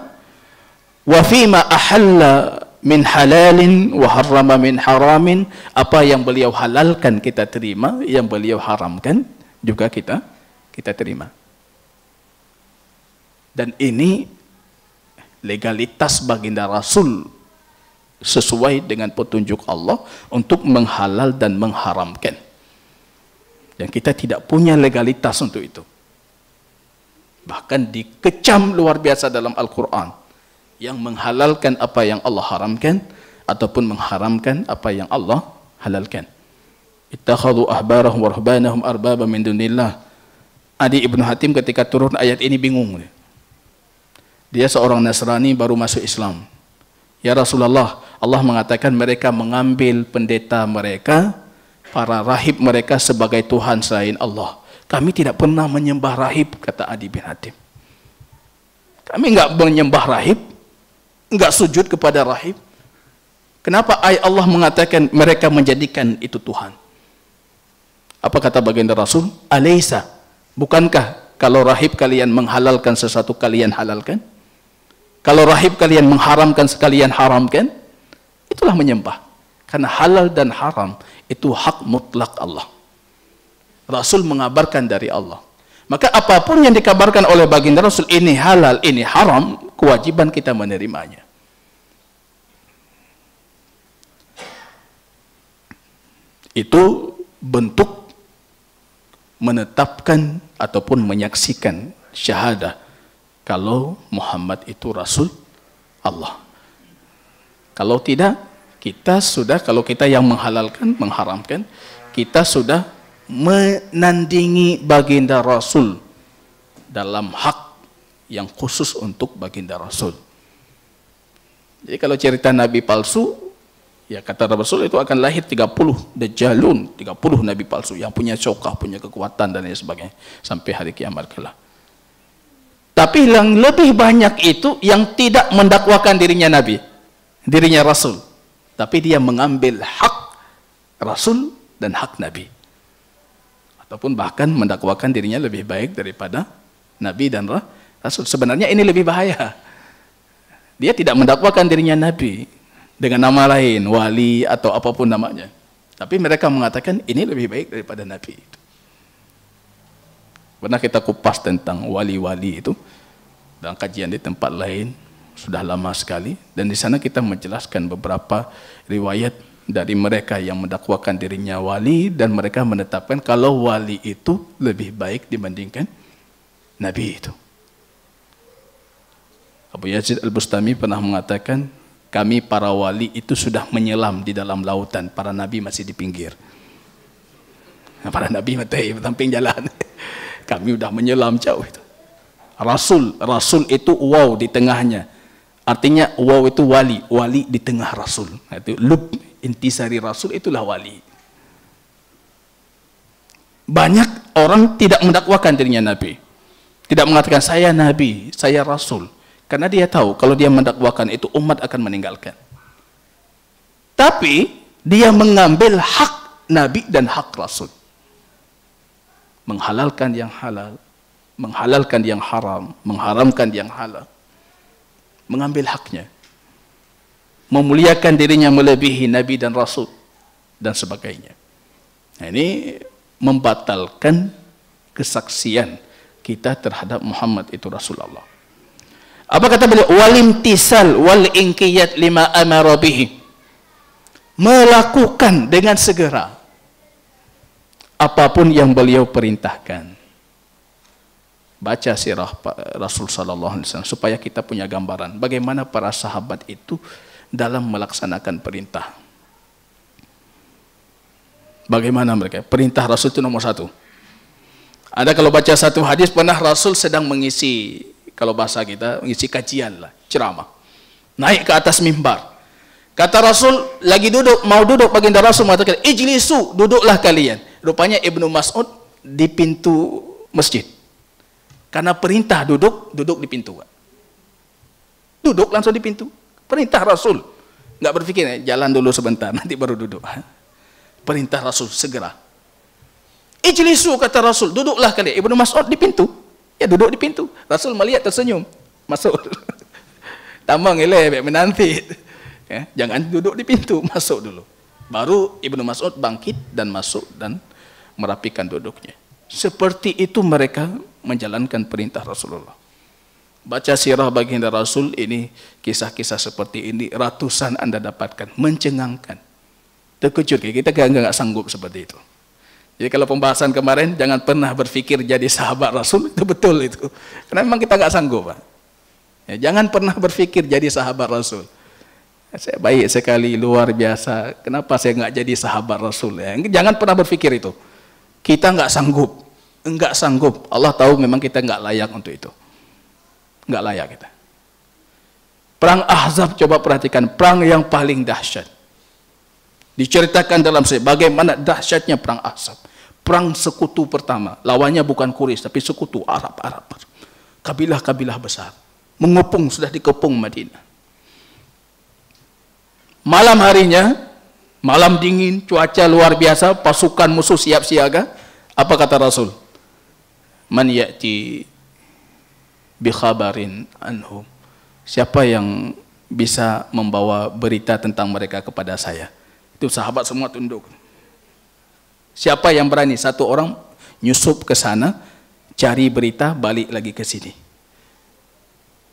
Wa fima ahalla min halalin wa harrama min haramin, apa yang beliau halalkan kita terima, yang beliau haramkan juga kita terima. Dan ini legalitas baginda Rasul sesuai dengan petunjuk Allah untuk menghalal dan mengharamkan. Dan kita tidak punya legalitas untuk itu. Bahkan dikecam luar biasa dalam Al-Quran, yang menghalalkan apa yang Allah haramkan ataupun mengharamkan apa yang Allah halalkan. Ittakhadhu ahbarahum wa ruhbanahum arbaba min dunillah. Adi Ibnu Hatim ketika turun ayat ini bingung. Dia seorang Nasrani baru masuk Islam. Ya Rasulullah, Allah mengatakan mereka mengambil pendeta mereka, para rahib mereka sebagai Tuhan selain Allah. Kami tidak pernah menyembah rahib, kata Adi bin Hatim. Kami enggak menyembah rahib, enggak sujud kepada rahib. Kenapa ayat Allah mengatakan mereka menjadikan itu Tuhan? Apa kata baginda Rasul? Alaysa, bukankah kalau rahib kalian menghalalkan sesuatu kalian halalkan? Kalau rahib kalian mengharamkan sekalian haramkan? Itulah menyembah. Karena halal dan haram itu hak mutlak Allah. Rasul mengabarkan dari Allah. Maka apapun yang dikabarkan oleh baginda Rasul, ini halal, ini haram, kewajiban kita menerimanya. Itu bentuk menetapkan ataupun menyaksikan syahadah kalau Muhammad itu Rasul Allah. Kalau tidak, kita sudah, kalau kita yang menghalalkan, mengharamkan, kita sudah menandingi baginda Rasul dalam hak yang khusus untuk baginda Rasul. Jadi kalau cerita Nabi palsu, ya kata Rasul itu akan lahir 30 Dajjalun, 30 Nabi palsu yang punya syokah, punya kekuatan dan lain sebagainya sampai hari kiamat kelak. Tapi yang lebih banyak itu yang tidak mendakwakan dirinya Nabi, dirinya Rasul, tapi dia mengambil hak Rasul dan hak Nabi, ataupun bahkan mendakwakan dirinya lebih baik daripada Nabi dan Rasul. Sebenarnya ini lebih bahaya. Dia tidak mendakwakan dirinya Nabi dengan nama lain, wali atau apapun namanya, tapi mereka mengatakan ini lebih baik daripada Nabi. Pernah kita kupas tentang wali-wali itu dalam kajian di tempat lain, sudah lama sekali, dan di sana kita menjelaskan beberapa riwayat dari mereka yang mendakwakan dirinya wali dan mereka menetapkan kalau wali itu lebih baik dibandingkan Nabi itu. Abu Yazid Al-Bustami pernah mengatakan, kami para wali itu sudah menyelam di dalam lautan, para nabi masih di pinggir. Para nabi mati samping jalan. Kami sudah menyelam jauh itu. Rasul itu wow di tengahnya. Artinya wow itu wali di tengah Rasul. Itu lub intisari Rasul, itulah wali. Banyak orang tidak mendakwakan dirinya Nabi. Tidak mengatakan saya Nabi, saya Rasul. Karena dia tahu kalau dia mendakwakan itu umat akan meninggalkan. Tapi dia mengambil hak Nabi dan hak Rasul. Menghalalkan yang halal, menghalalkan yang haram, mengharamkan yang halal. Mengambil haknya. Memuliakan dirinya melebihi Nabi dan Rasul dan sebagainya. Nah, ini membatalkan kesaksian kita terhadap Muhammad itu Rasulullah. Apa kata beliau? Walimtisal wal inqiyat lima amara bihi. Melakukan dengan segera apapun yang beliau perintahkan. Baca sirah Rasul sallallahu alaihi wasallam supaya kita punya gambaran bagaimana para sahabat itu dalam melaksanakan perintah. Bagaimana mereka? Perintah Rasul itu nomor satu. Ada kalau baca satu hadis, pernah Rasul sedang mengisi, kalau bahasa kita, mengisi kajian lah, ceramah. Naik ke atas mimbar. Kata Rasul, lagi duduk, mau duduk, baginda Rasul mengatakan, ijlisu, duduklah kalian. Rupanya Ibnu Mas'ud di pintu masjid. Karena perintah duduk di pintu. Duduk langsung di pintu. Perintah Rasul. Nggak berpikir, jalan dulu sebentar, nanti baru duduk. Perintah Rasul, segera. Ijlisu, kata Rasul, duduklah kalian. Ibnu Mas'ud di pintu. Ya duduk di pintu. Rasul melihat tersenyum. Masuk. Tambang eleh, menanti. Ya, jangan duduk di pintu, masuk dulu. Baru Ibnu Mas'ud bangkit dan masuk dan merapikan duduknya. Seperti itu mereka menjalankan perintah Rasulullah. Baca sirah baginda Rasul ini, kisah-kisah seperti ini ratusan Anda dapatkan, mencengangkan. Terkejut, kita nggak sanggup seperti itu. Jadi kalau pembahasan kemarin, jangan pernah berpikir jadi sahabat Rasul, itu betul itu. Karena memang kita nggak sanggup, Pak. Ya, jangan pernah berpikir jadi sahabat Rasul. Saya baik sekali, luar biasa. Kenapa saya nggak jadi sahabat Rasul? Ya, jangan pernah berpikir itu. Kita nggak sanggup, nggak sanggup. Allah tahu memang kita nggak layak untuk itu. Nggak layak kita. Perang Ahzab, coba perhatikan, perang yang paling dahsyat. Diceritakan dalam sejarah bagaimana dahsyatnya perang Ahzab. Perang sekutu pertama, lawannya bukan Quraisy tapi sekutu Arab. Kabilah-kabilah besar. Mengepung, sudah dikepung Madinah. Malam harinya, malam dingin, cuaca luar biasa, pasukan musuh siap siaga. Apa kata Rasul? Man ya'ti bi khabarin anhum. Siapa yang bisa membawa berita tentang mereka kepada saya? Itu sahabat semua tunduk. Siapa yang berani? Satu orang nyusup ke sana, cari berita, balik lagi ke sini.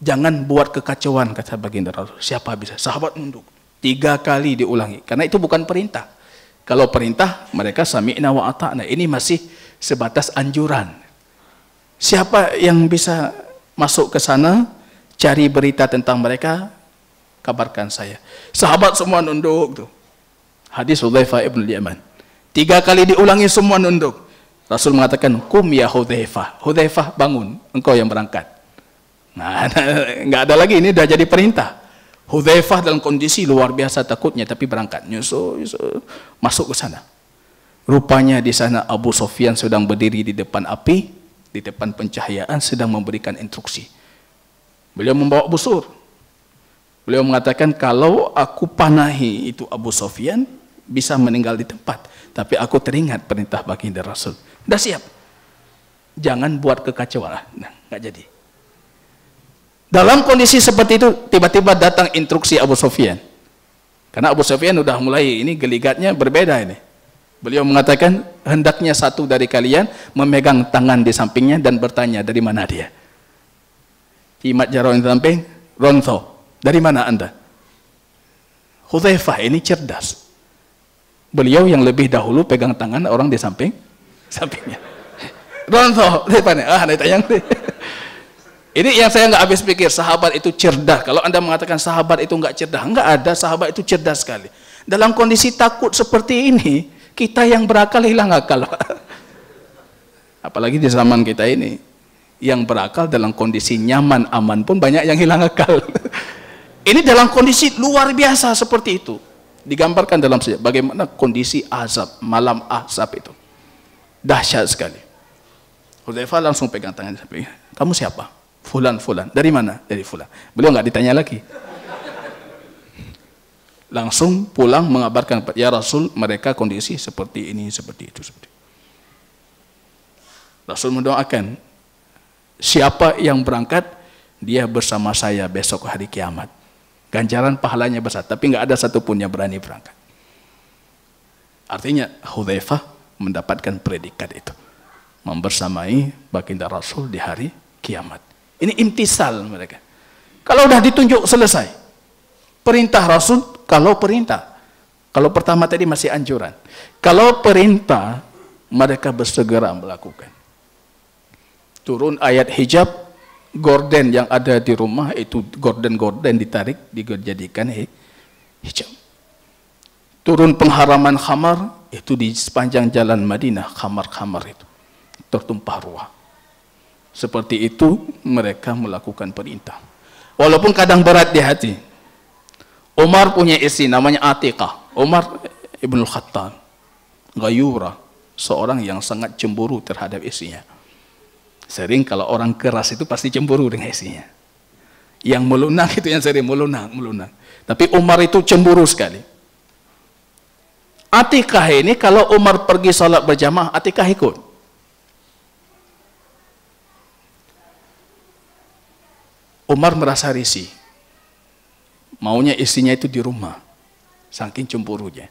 Jangan buat kekacauan, kata baginda Rasul. Siapa bisa? Sahabat nunduk. 3 kali diulangi. Karena itu bukan perintah. Kalau perintah, mereka sami'na wa ata'na. Ini masih sebatas anjuran. Siapa yang bisa masuk ke sana, cari berita tentang mereka, kabarkan saya. Sahabat semua nunduk tuh. Hadis Hudzaifah ibn Yaman. 3 kali diulangi, semua nunduk. Rasul mengatakan, kum ya Hudzaifah. Hudzaifah, bangun, engkau yang berangkat. Nah, nggak ada lagi, ini udah jadi perintah. Hudzaifah dalam kondisi luar biasa takutnya, tapi berangkat, nyusul, masuk ke sana. Rupanya di sana Abu Sufyan sedang berdiri di depan api, di depan pencahayaan, sedang memberikan instruksi. Beliau membawa busur. Beliau mengatakan, kalau aku panahi itu Abu Sufyan, bisa meninggal di tempat. Tapi aku teringat perintah baginda Rasul. Dah siap. Jangan buat kekacauan. Nah, nggak jadi. Dalam kondisi seperti itu, tiba-tiba datang instruksi Abu Sufyan. Karena Abu Sufyan udah mulai, ini geligatnya berbeda ini. Beliau mengatakan, hendaknya satu dari kalian memegang tangan di sampingnya dan bertanya, dari mana dia? Imat Jarrah di samping, Ronto, dari mana anda? Hudzaifah ini cerdas. Beliau yang lebih dahulu pegang tangan orang di sampingnya. Ronto, dari mana? Ada tayang. Ini yang saya nggak habis pikir, sahabat itu cerdas. Kalau anda mengatakan sahabat itu nggak cerdas, nggak ada, sahabat itu cerdas sekali. Dalam kondisi takut seperti ini, kita yang berakal hilang akal. Apalagi di zaman kita ini, yang berakal dalam kondisi nyaman, aman pun banyak yang hilang akal. Ini dalam kondisi luar biasa seperti itu. Digambarkan dalam sejarah bagaimana kondisi Ahzab, malam Ahzab itu. Dahsyat sekali. Hudzaifah langsung pegang tangan. Kamu siapa? Fulan. Dari mana? Dari fulan. Beliau nggak ditanya lagi. Langsung pulang mengabarkan, ya Rasul, mereka kondisi seperti ini, seperti itu, seperti itu. Rasul mendoakan, siapa yang berangkat, dia bersama saya besok hari kiamat. Ganjaran pahalanya besar, tapi nggak ada satupun yang berani berangkat. Artinya Hudzaifah mendapatkan predikat itu, membersamai baginda Rasul di hari kiamat. Ini imtisal mereka. Kalau udah ditunjuk selesai. Perintah Rasul, kalau perintah. Kalau pertama tadi masih anjuran. Kalau perintah, mereka bersegera melakukan. Turun ayat hijab, gorden yang ada di rumah itu gorden-gorden ditarik, dijadikan hijab. Turun pengharaman khamar, itu di sepanjang jalan Madinah, khamar-khamar itu tertumpah ruah. Seperti itu mereka melakukan perintah. Walaupun kadang berat di hati. Umar punya istri namanya Atiqah. Umar ibn Khattab, Ghayura, seorang yang sangat cemburu terhadap istrinya. Sering kalau orang keras itu pasti cemburu dengan istrinya. Yang melunak itu yang sering melunak. Tapi Umar itu cemburu sekali. Atiqah ini kalau Umar pergi salat berjamaah, Atiqah ikut. Umar merasa risih. Maunya istrinya itu di rumah. Saking cemburunya.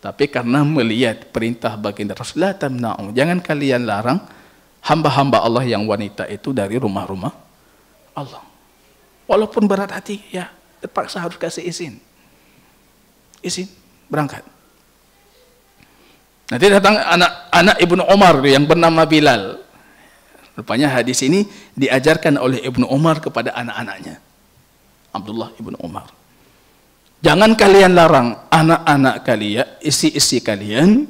Tapi karena melihat perintah baginda Rasulullah, tamna'u, jangan kalian larang hamba-hamba Allah yang wanita itu dari rumah-rumah Allah. Walaupun berat hati, ya terpaksa harus kasih izin. Izin berangkat. Nanti datang anak Ibnu Umar yang bernama Bilal. Rupanya hadis ini diajarkan oleh Ibnu Umar kepada anak-anaknya. Abdullah Ibnu Umar. Jangan kalian larang anak-anak kalian, isi-isi kalian,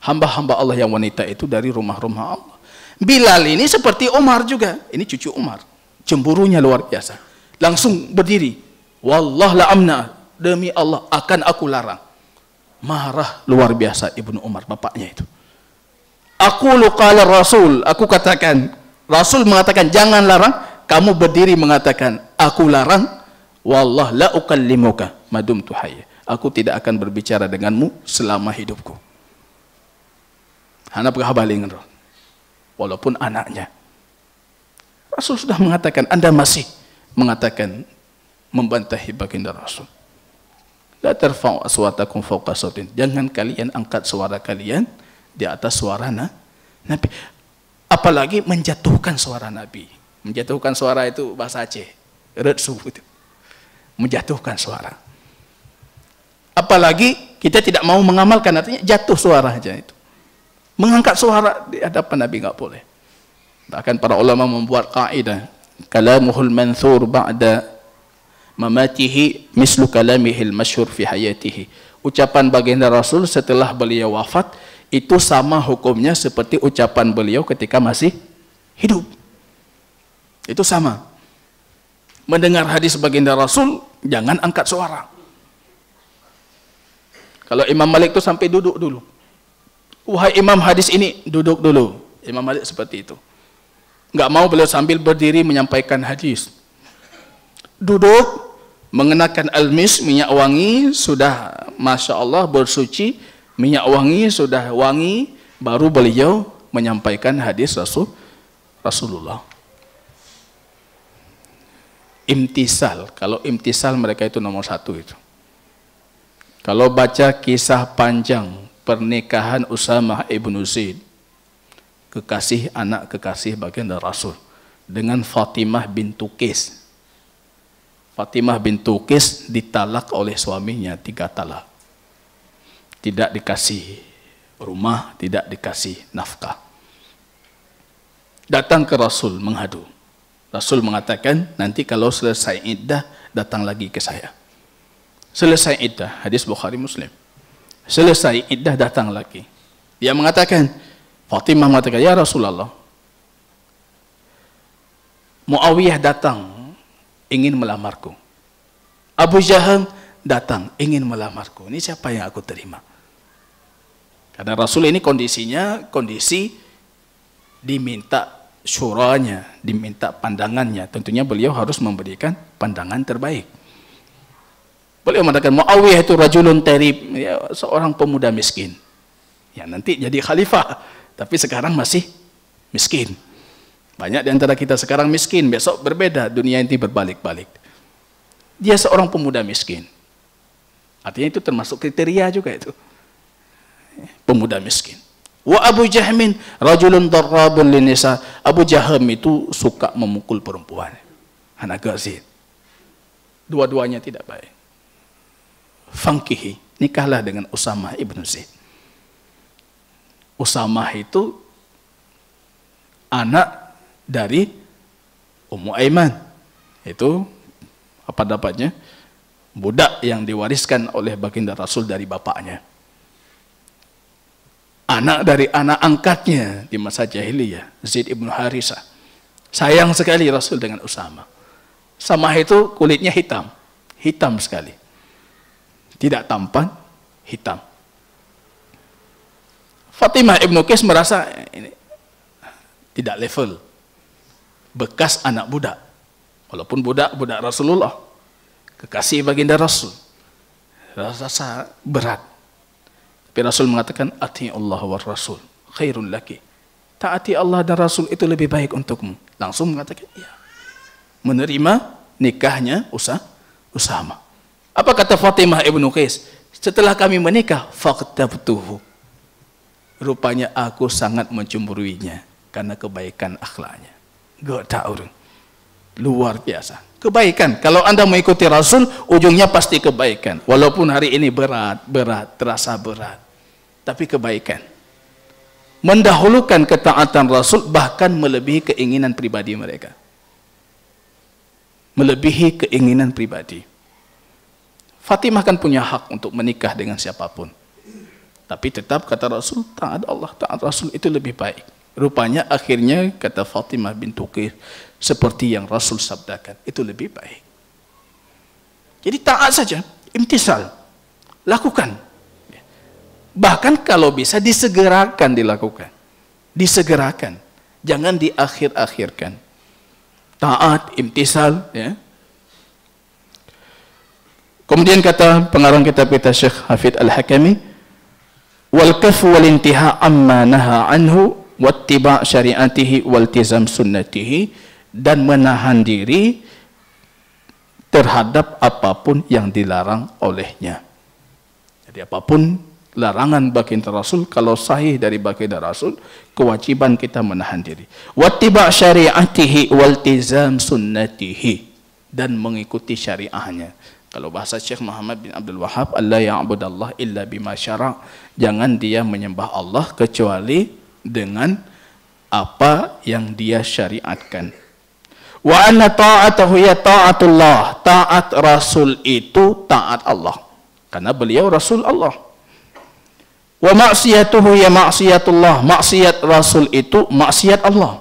hamba-hamba Allah yang wanita itu dari rumah-rumah Allah. Bilal ini seperti Umar juga. Ini cucu Umar. Cemburunya luar biasa. Langsung berdiri. Wallah la amna. Demi Allah akan aku larang. Marah luar biasa Ibnu Umar, bapaknya itu. Aku qala Rasul. Aku katakan. Rasul mengatakan jangan larang. Kamu berdiri mengatakan aku larang. Wallah la ukallimuka madumtu hayya. Aku tidak akan berbicara denganmu selama hidupku. Hana berhabaling. Walaupun anaknya. Rasul sudah mengatakan, Anda masih mengatakan membantahi baginda Rasul. La tarfa'u aswatakum fawqa sautin. Jangan kalian angkat suara kalian di atas suara Nabi. Apalagi menjatuhkan suara Nabi. Menjatuhkan suara itu bahasa Aceh. Redsu itu. Menjatuhkan suara. Apalagi kita tidak mau mengamalkan, artinya jatuh suara aja itu. Mengangkat suara di hadapan Nabi nggak boleh. Bahkan para ulama membuat kaidah, kalamuhul manthur ba'da mamatihi mislu kalamihil masyhur fi hayatihi. Ucapan baginda Rasul setelah beliau wafat itu sama hukumnya seperti ucapan beliau ketika masih hidup. Itu sama. Mendengar hadis baginda Rasul, jangan angkat suara. Kalau Imam Malik itu sampai duduk dulu. Wahai Imam, hadis ini duduk dulu. Imam Malik seperti itu. Nggak mau beliau sambil berdiri menyampaikan hadis. Duduk, mengenakan almis, minyak wangi, sudah Masya Allah bersuci, minyak wangi sudah wangi, baru beliau menyampaikan hadis Rasulullah. Imtisal, kalau imtisal mereka itu nomor satu itu. Kalau baca kisah panjang pernikahan Usamah ibnu Zaid, kekasih anak kekasih baginda Rasul, dengan Fatimah bintu Qais. Fatimah bintu Qais ditalak oleh suaminya 3 talak. Tidak dikasih rumah, tidak dikasih nafkah. Datang ke Rasul menghadu. Rasul mengatakan, nanti kalau selesai iddah, datang lagi ke saya. Selesai iddah, hadis Bukhari Muslim. Selesai iddah, datang lagi. Dia mengatakan, Fatimah mengatakan, ya Rasulullah, Muawiyah datang, ingin melamarku. Abu Jahal datang, ingin melamarku. Ini siapa yang aku terima? Karena Rasul ini kondisinya, kondisi diminta syuranya, diminta pandangannya, tentunya beliau harus memberikan pandangan terbaik. Beliau mengatakan Muawiyah itu rajulun tarib, ya, seorang pemuda miskin. Ya nanti jadi khalifah, tapi sekarang masih miskin. Banyak di antara kita sekarang miskin, besok berbeda, dunia ini berbalik-balik. Dia seorang pemuda miskin. Artinya itu termasuk kriteria juga itu. Pemuda miskin. Wa Abu Jahmin rajulun darrabun linisa. Abu Jaham itu suka memukul perempuan. Anak gazin. Dua-duanya tidak baik. Fankihi, nikahlah dengan Usamah ibn Zaid. Usamah itu anak dari Ummu Aiman. Itu apa dapatnya? Budak yang diwariskan oleh baginda Rasul dari bapaknya. Anak dari anak angkatnya di masa jahiliyah, Zaid ibn Harisah. Sayang sekali Rasul dengan Usamah. Usamah itu kulitnya hitam. Hitam sekali. Tidak tampan, hitam. Fatimah ibnu Qais merasa ini tidak level. Bekas anak budak. Walaupun budak Rasulullah. Kekasih baginda Rasul. Rasa berat. Tapi Rasul mengatakan, Ati Allah wa Rasul, khairun laki. Taati Allah dan Rasul itu lebih baik untukmu. Langsung mengatakan, iya. Menerima nikahnya Usamah. Apa kata Fatimah ibnu Qais? Setelah kami menikah, faqtabtuhu. Rupanya aku sangat mencemburuinya karena kebaikan akhlaknya. Gak tahu. Luar biasa. Kebaikan. Kalau Anda mengikuti Rasul, ujungnya pasti kebaikan. Walaupun hari ini berat, terasa berat. Tapi kebaikan. Mendahulukan ketaatan Rasul bahkan melebihi keinginan pribadi mereka. Melebihi keinginan pribadi. Fatimah kan punya hak untuk menikah dengan siapapun. Tapi tetap kata Rasul, taat Allah, taat Rasul itu lebih baik. Rupanya akhirnya kata Fatimah bintu Qais, seperti yang Rasul sabdakan, itu lebih baik. Jadi taat saja, imtisal, lakukan. Bahkan kalau bisa disegerakan dilakukan. Disegerakan, jangan diakhir-akhirkan. Taat, imtisal, ya. Kemudian kata pengarang kitab kita Syekh Hafidh Al-Hakami, wal kafu wal intiha amma naha anhu wattiba' syariatihi waltizam sunnatihi, dan menahan diri terhadap apapun yang dilarang olehnya. Jadi apapun larangan baginda Rasul, kalau sahih dari baginda Rasul, kewajiban kita menahan diri. Wattiba' syariatihi waltizam sunnatihi, dan mengikuti syariahnya. Kalau bahasa Syekh Muhammad bin Abdul Wahhab, Allah ya'budallah illa bima syara', jangan dia menyembah Allah kecuali dengan apa yang dia syariatkan. Wa anna ta'atahu ya ta'atullah, taat Rasul itu taat Allah, karena beliau Rasul Allah. Wa ma'siyatuhu ya ma'siyatullah, maksiat Rasul itu maksiat Allah.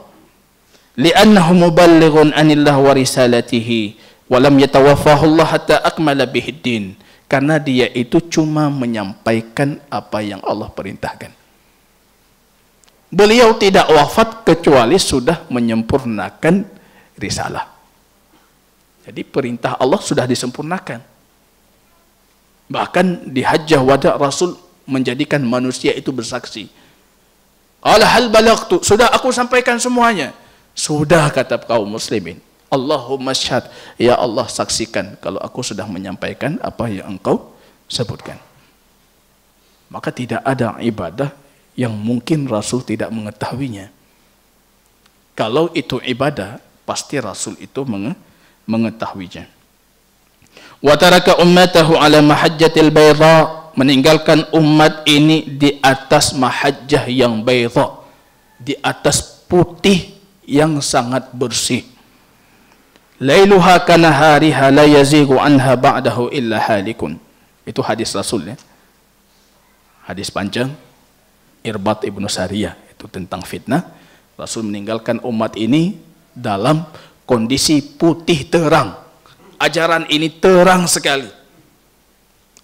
Li'annahu muballighun anillah wa risalatihi walam yatawaffahullah hatta akmala bihiddin, karena dia itu cuma menyampaikan apa yang Allah perintahkan. Beliau tidak wafat kecuali sudah menyempurnakan risalah. Jadi perintah Allah sudah disempurnakan. Bahkan di Hajjah Wada Rasul menjadikan manusia itu bersaksi. Qala hal balagtu, sudah aku sampaikan semuanya. Sudah, kata kaum muslimin. Allahumma syahad, ya Allah saksikan kalau aku sudah menyampaikan apa yang engkau sebutkan. Maka tidak ada ibadah yang mungkin Rasul tidak mengetahuinya. Kalau itu ibadah, pasti Rasul itu mengetahuinya. Wa taraka ummatahu ala mahajjatil bayda, meninggalkan umat ini di atas mahajjah yang bayda, di atas putih yang sangat bersih. Lailuha kanahariha la yazigu anha ba'dahu illa halikun. Itu hadis Rasul, ya. Hadis panjang Irbat ibnu Sariyah, itu tentang fitnah. Rasul meninggalkan umat ini dalam kondisi putih terang. Ajaran ini terang sekali.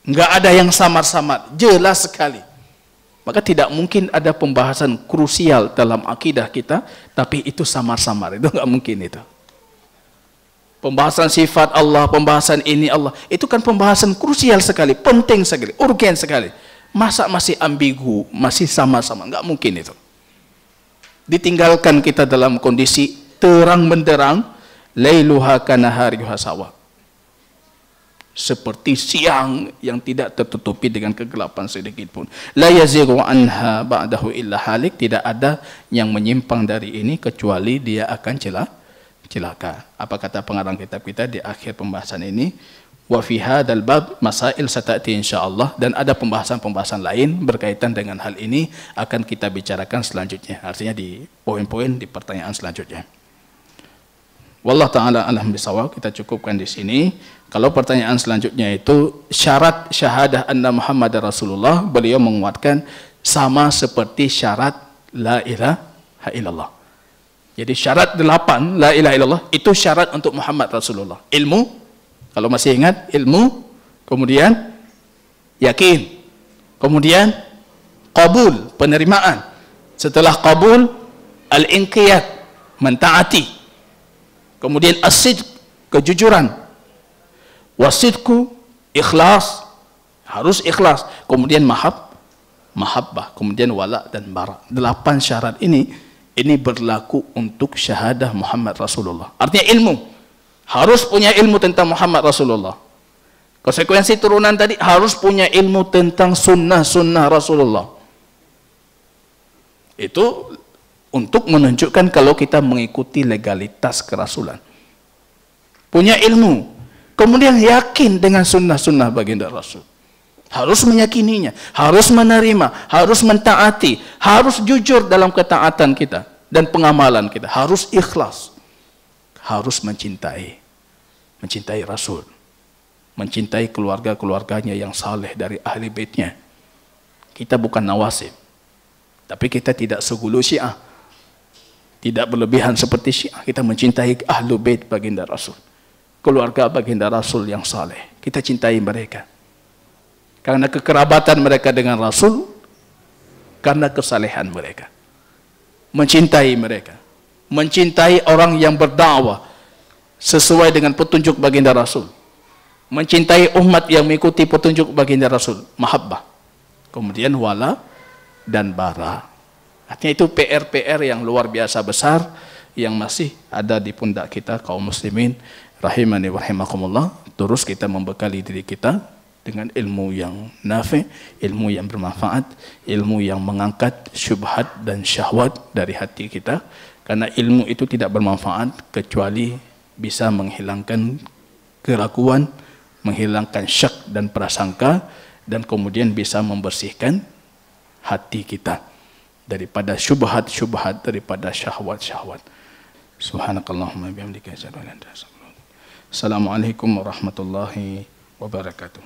Enggak ada yang samar-samar, jelas sekali. Maka tidak mungkin ada pembahasan krusial dalam akidah kita, tapi itu samar-samar. Itu nggak mungkin itu. Pembahasan sifat Allah, pembahasan ini Allah, itu kan pembahasan krusial sekali, penting sekali, urgen sekali. Masa masih ambigu, masih sama-sama? Nggak mungkin itu. Ditinggalkan kita dalam kondisi terang benderang, lailuha kanahariha sawa. Seperti siang yang tidak tertutupi dengan kegelapan sedikit pun. La yazighu anha ba'dahu illa halik. Tidak ada yang menyimpang dari ini kecuali dia akan celaka. Apa kata pengarang kitab kita di akhir pembahasan ini? Wa fi hadzal bab masail satati insyaallah, dan ada pembahasan-pembahasan lain berkaitan dengan hal ini akan kita bicarakan selanjutnya. Artinya di poin-poin di pertanyaan selanjutnya. Wallahu taala alam bisawab. Kita cukupkan di sini. Kalau pertanyaan selanjutnya itu syarat syahadah anna Muhammad Rasulullah, beliau menguatkan sama seperti syarat la ilaha illallah. Jadi syarat 8 la ilaha illallah itu syarat untuk Muhammad Rasulullah. Ilmu, kalau masih ingat, ilmu, kemudian yakin, kemudian qabul, penerimaan. Setelah qabul, al-inqiyad, mentaati. Kemudian as-sidq, kejujuran. Wasidku, ikhlas, harus ikhlas. Kemudian mahabbah, kemudian wala dan bara. 8 syarat ini berlaku untuk syahadah Muhammad Rasulullah. Artinya ilmu, harus punya ilmu tentang Muhammad Rasulullah. Konsekuensi turunan tadi, harus punya ilmu tentang sunnah-sunnah Rasulullah. Itu untuk menunjukkan kalau kita mengikuti legalitas kerasulan. Punya ilmu, kemudian yakin dengan sunnah-sunnah baginda Rasul. Harus meyakininya, harus menerima, harus mentaati, harus jujur dalam ketaatan kita dan pengamalan kita, harus ikhlas, harus mencintai Rasul, mencintai keluarga-keluarganya yang saleh dari ahli baitnya. Kita bukan nawasib, tapi kita tidak segulu Syiah, tidak berlebihan seperti Syiah. Kita mencintai ahli bait baginda Rasul, keluarga baginda Rasul yang saleh. Kita cintai mereka karena kekerabatan mereka dengan Rasul, karena kesalehan mereka. Mencintai mereka, mencintai orang yang berdakwah sesuai dengan petunjuk baginda Rasul, mencintai umat yang mengikuti petunjuk baginda Rasul, mahabbah. Kemudian wala dan bara. Artinya itu PR-PR yang luar biasa besar yang masih ada di pundak kita kaum muslimin rahimani wa rahimakumullah. Terus kita membekali diri kita dengan ilmu yang nafi, ilmu yang bermanfaat, ilmu yang mengangkat syubhat dan syahwat dari hati kita. Karena ilmu itu tidak bermanfaat kecuali bisa menghilangkan keraguan, menghilangkan syak dan prasangka, dan kemudian bisa membersihkan hati kita daripada syubhat-syubhat, daripada syahwat-syahwat. Subhanakallahumma bihamdika asyhadu an la ilaha illa anta astaghfiruka wa atubu ilaik. Assalamualaikum warahmatullahi wabarakatuh.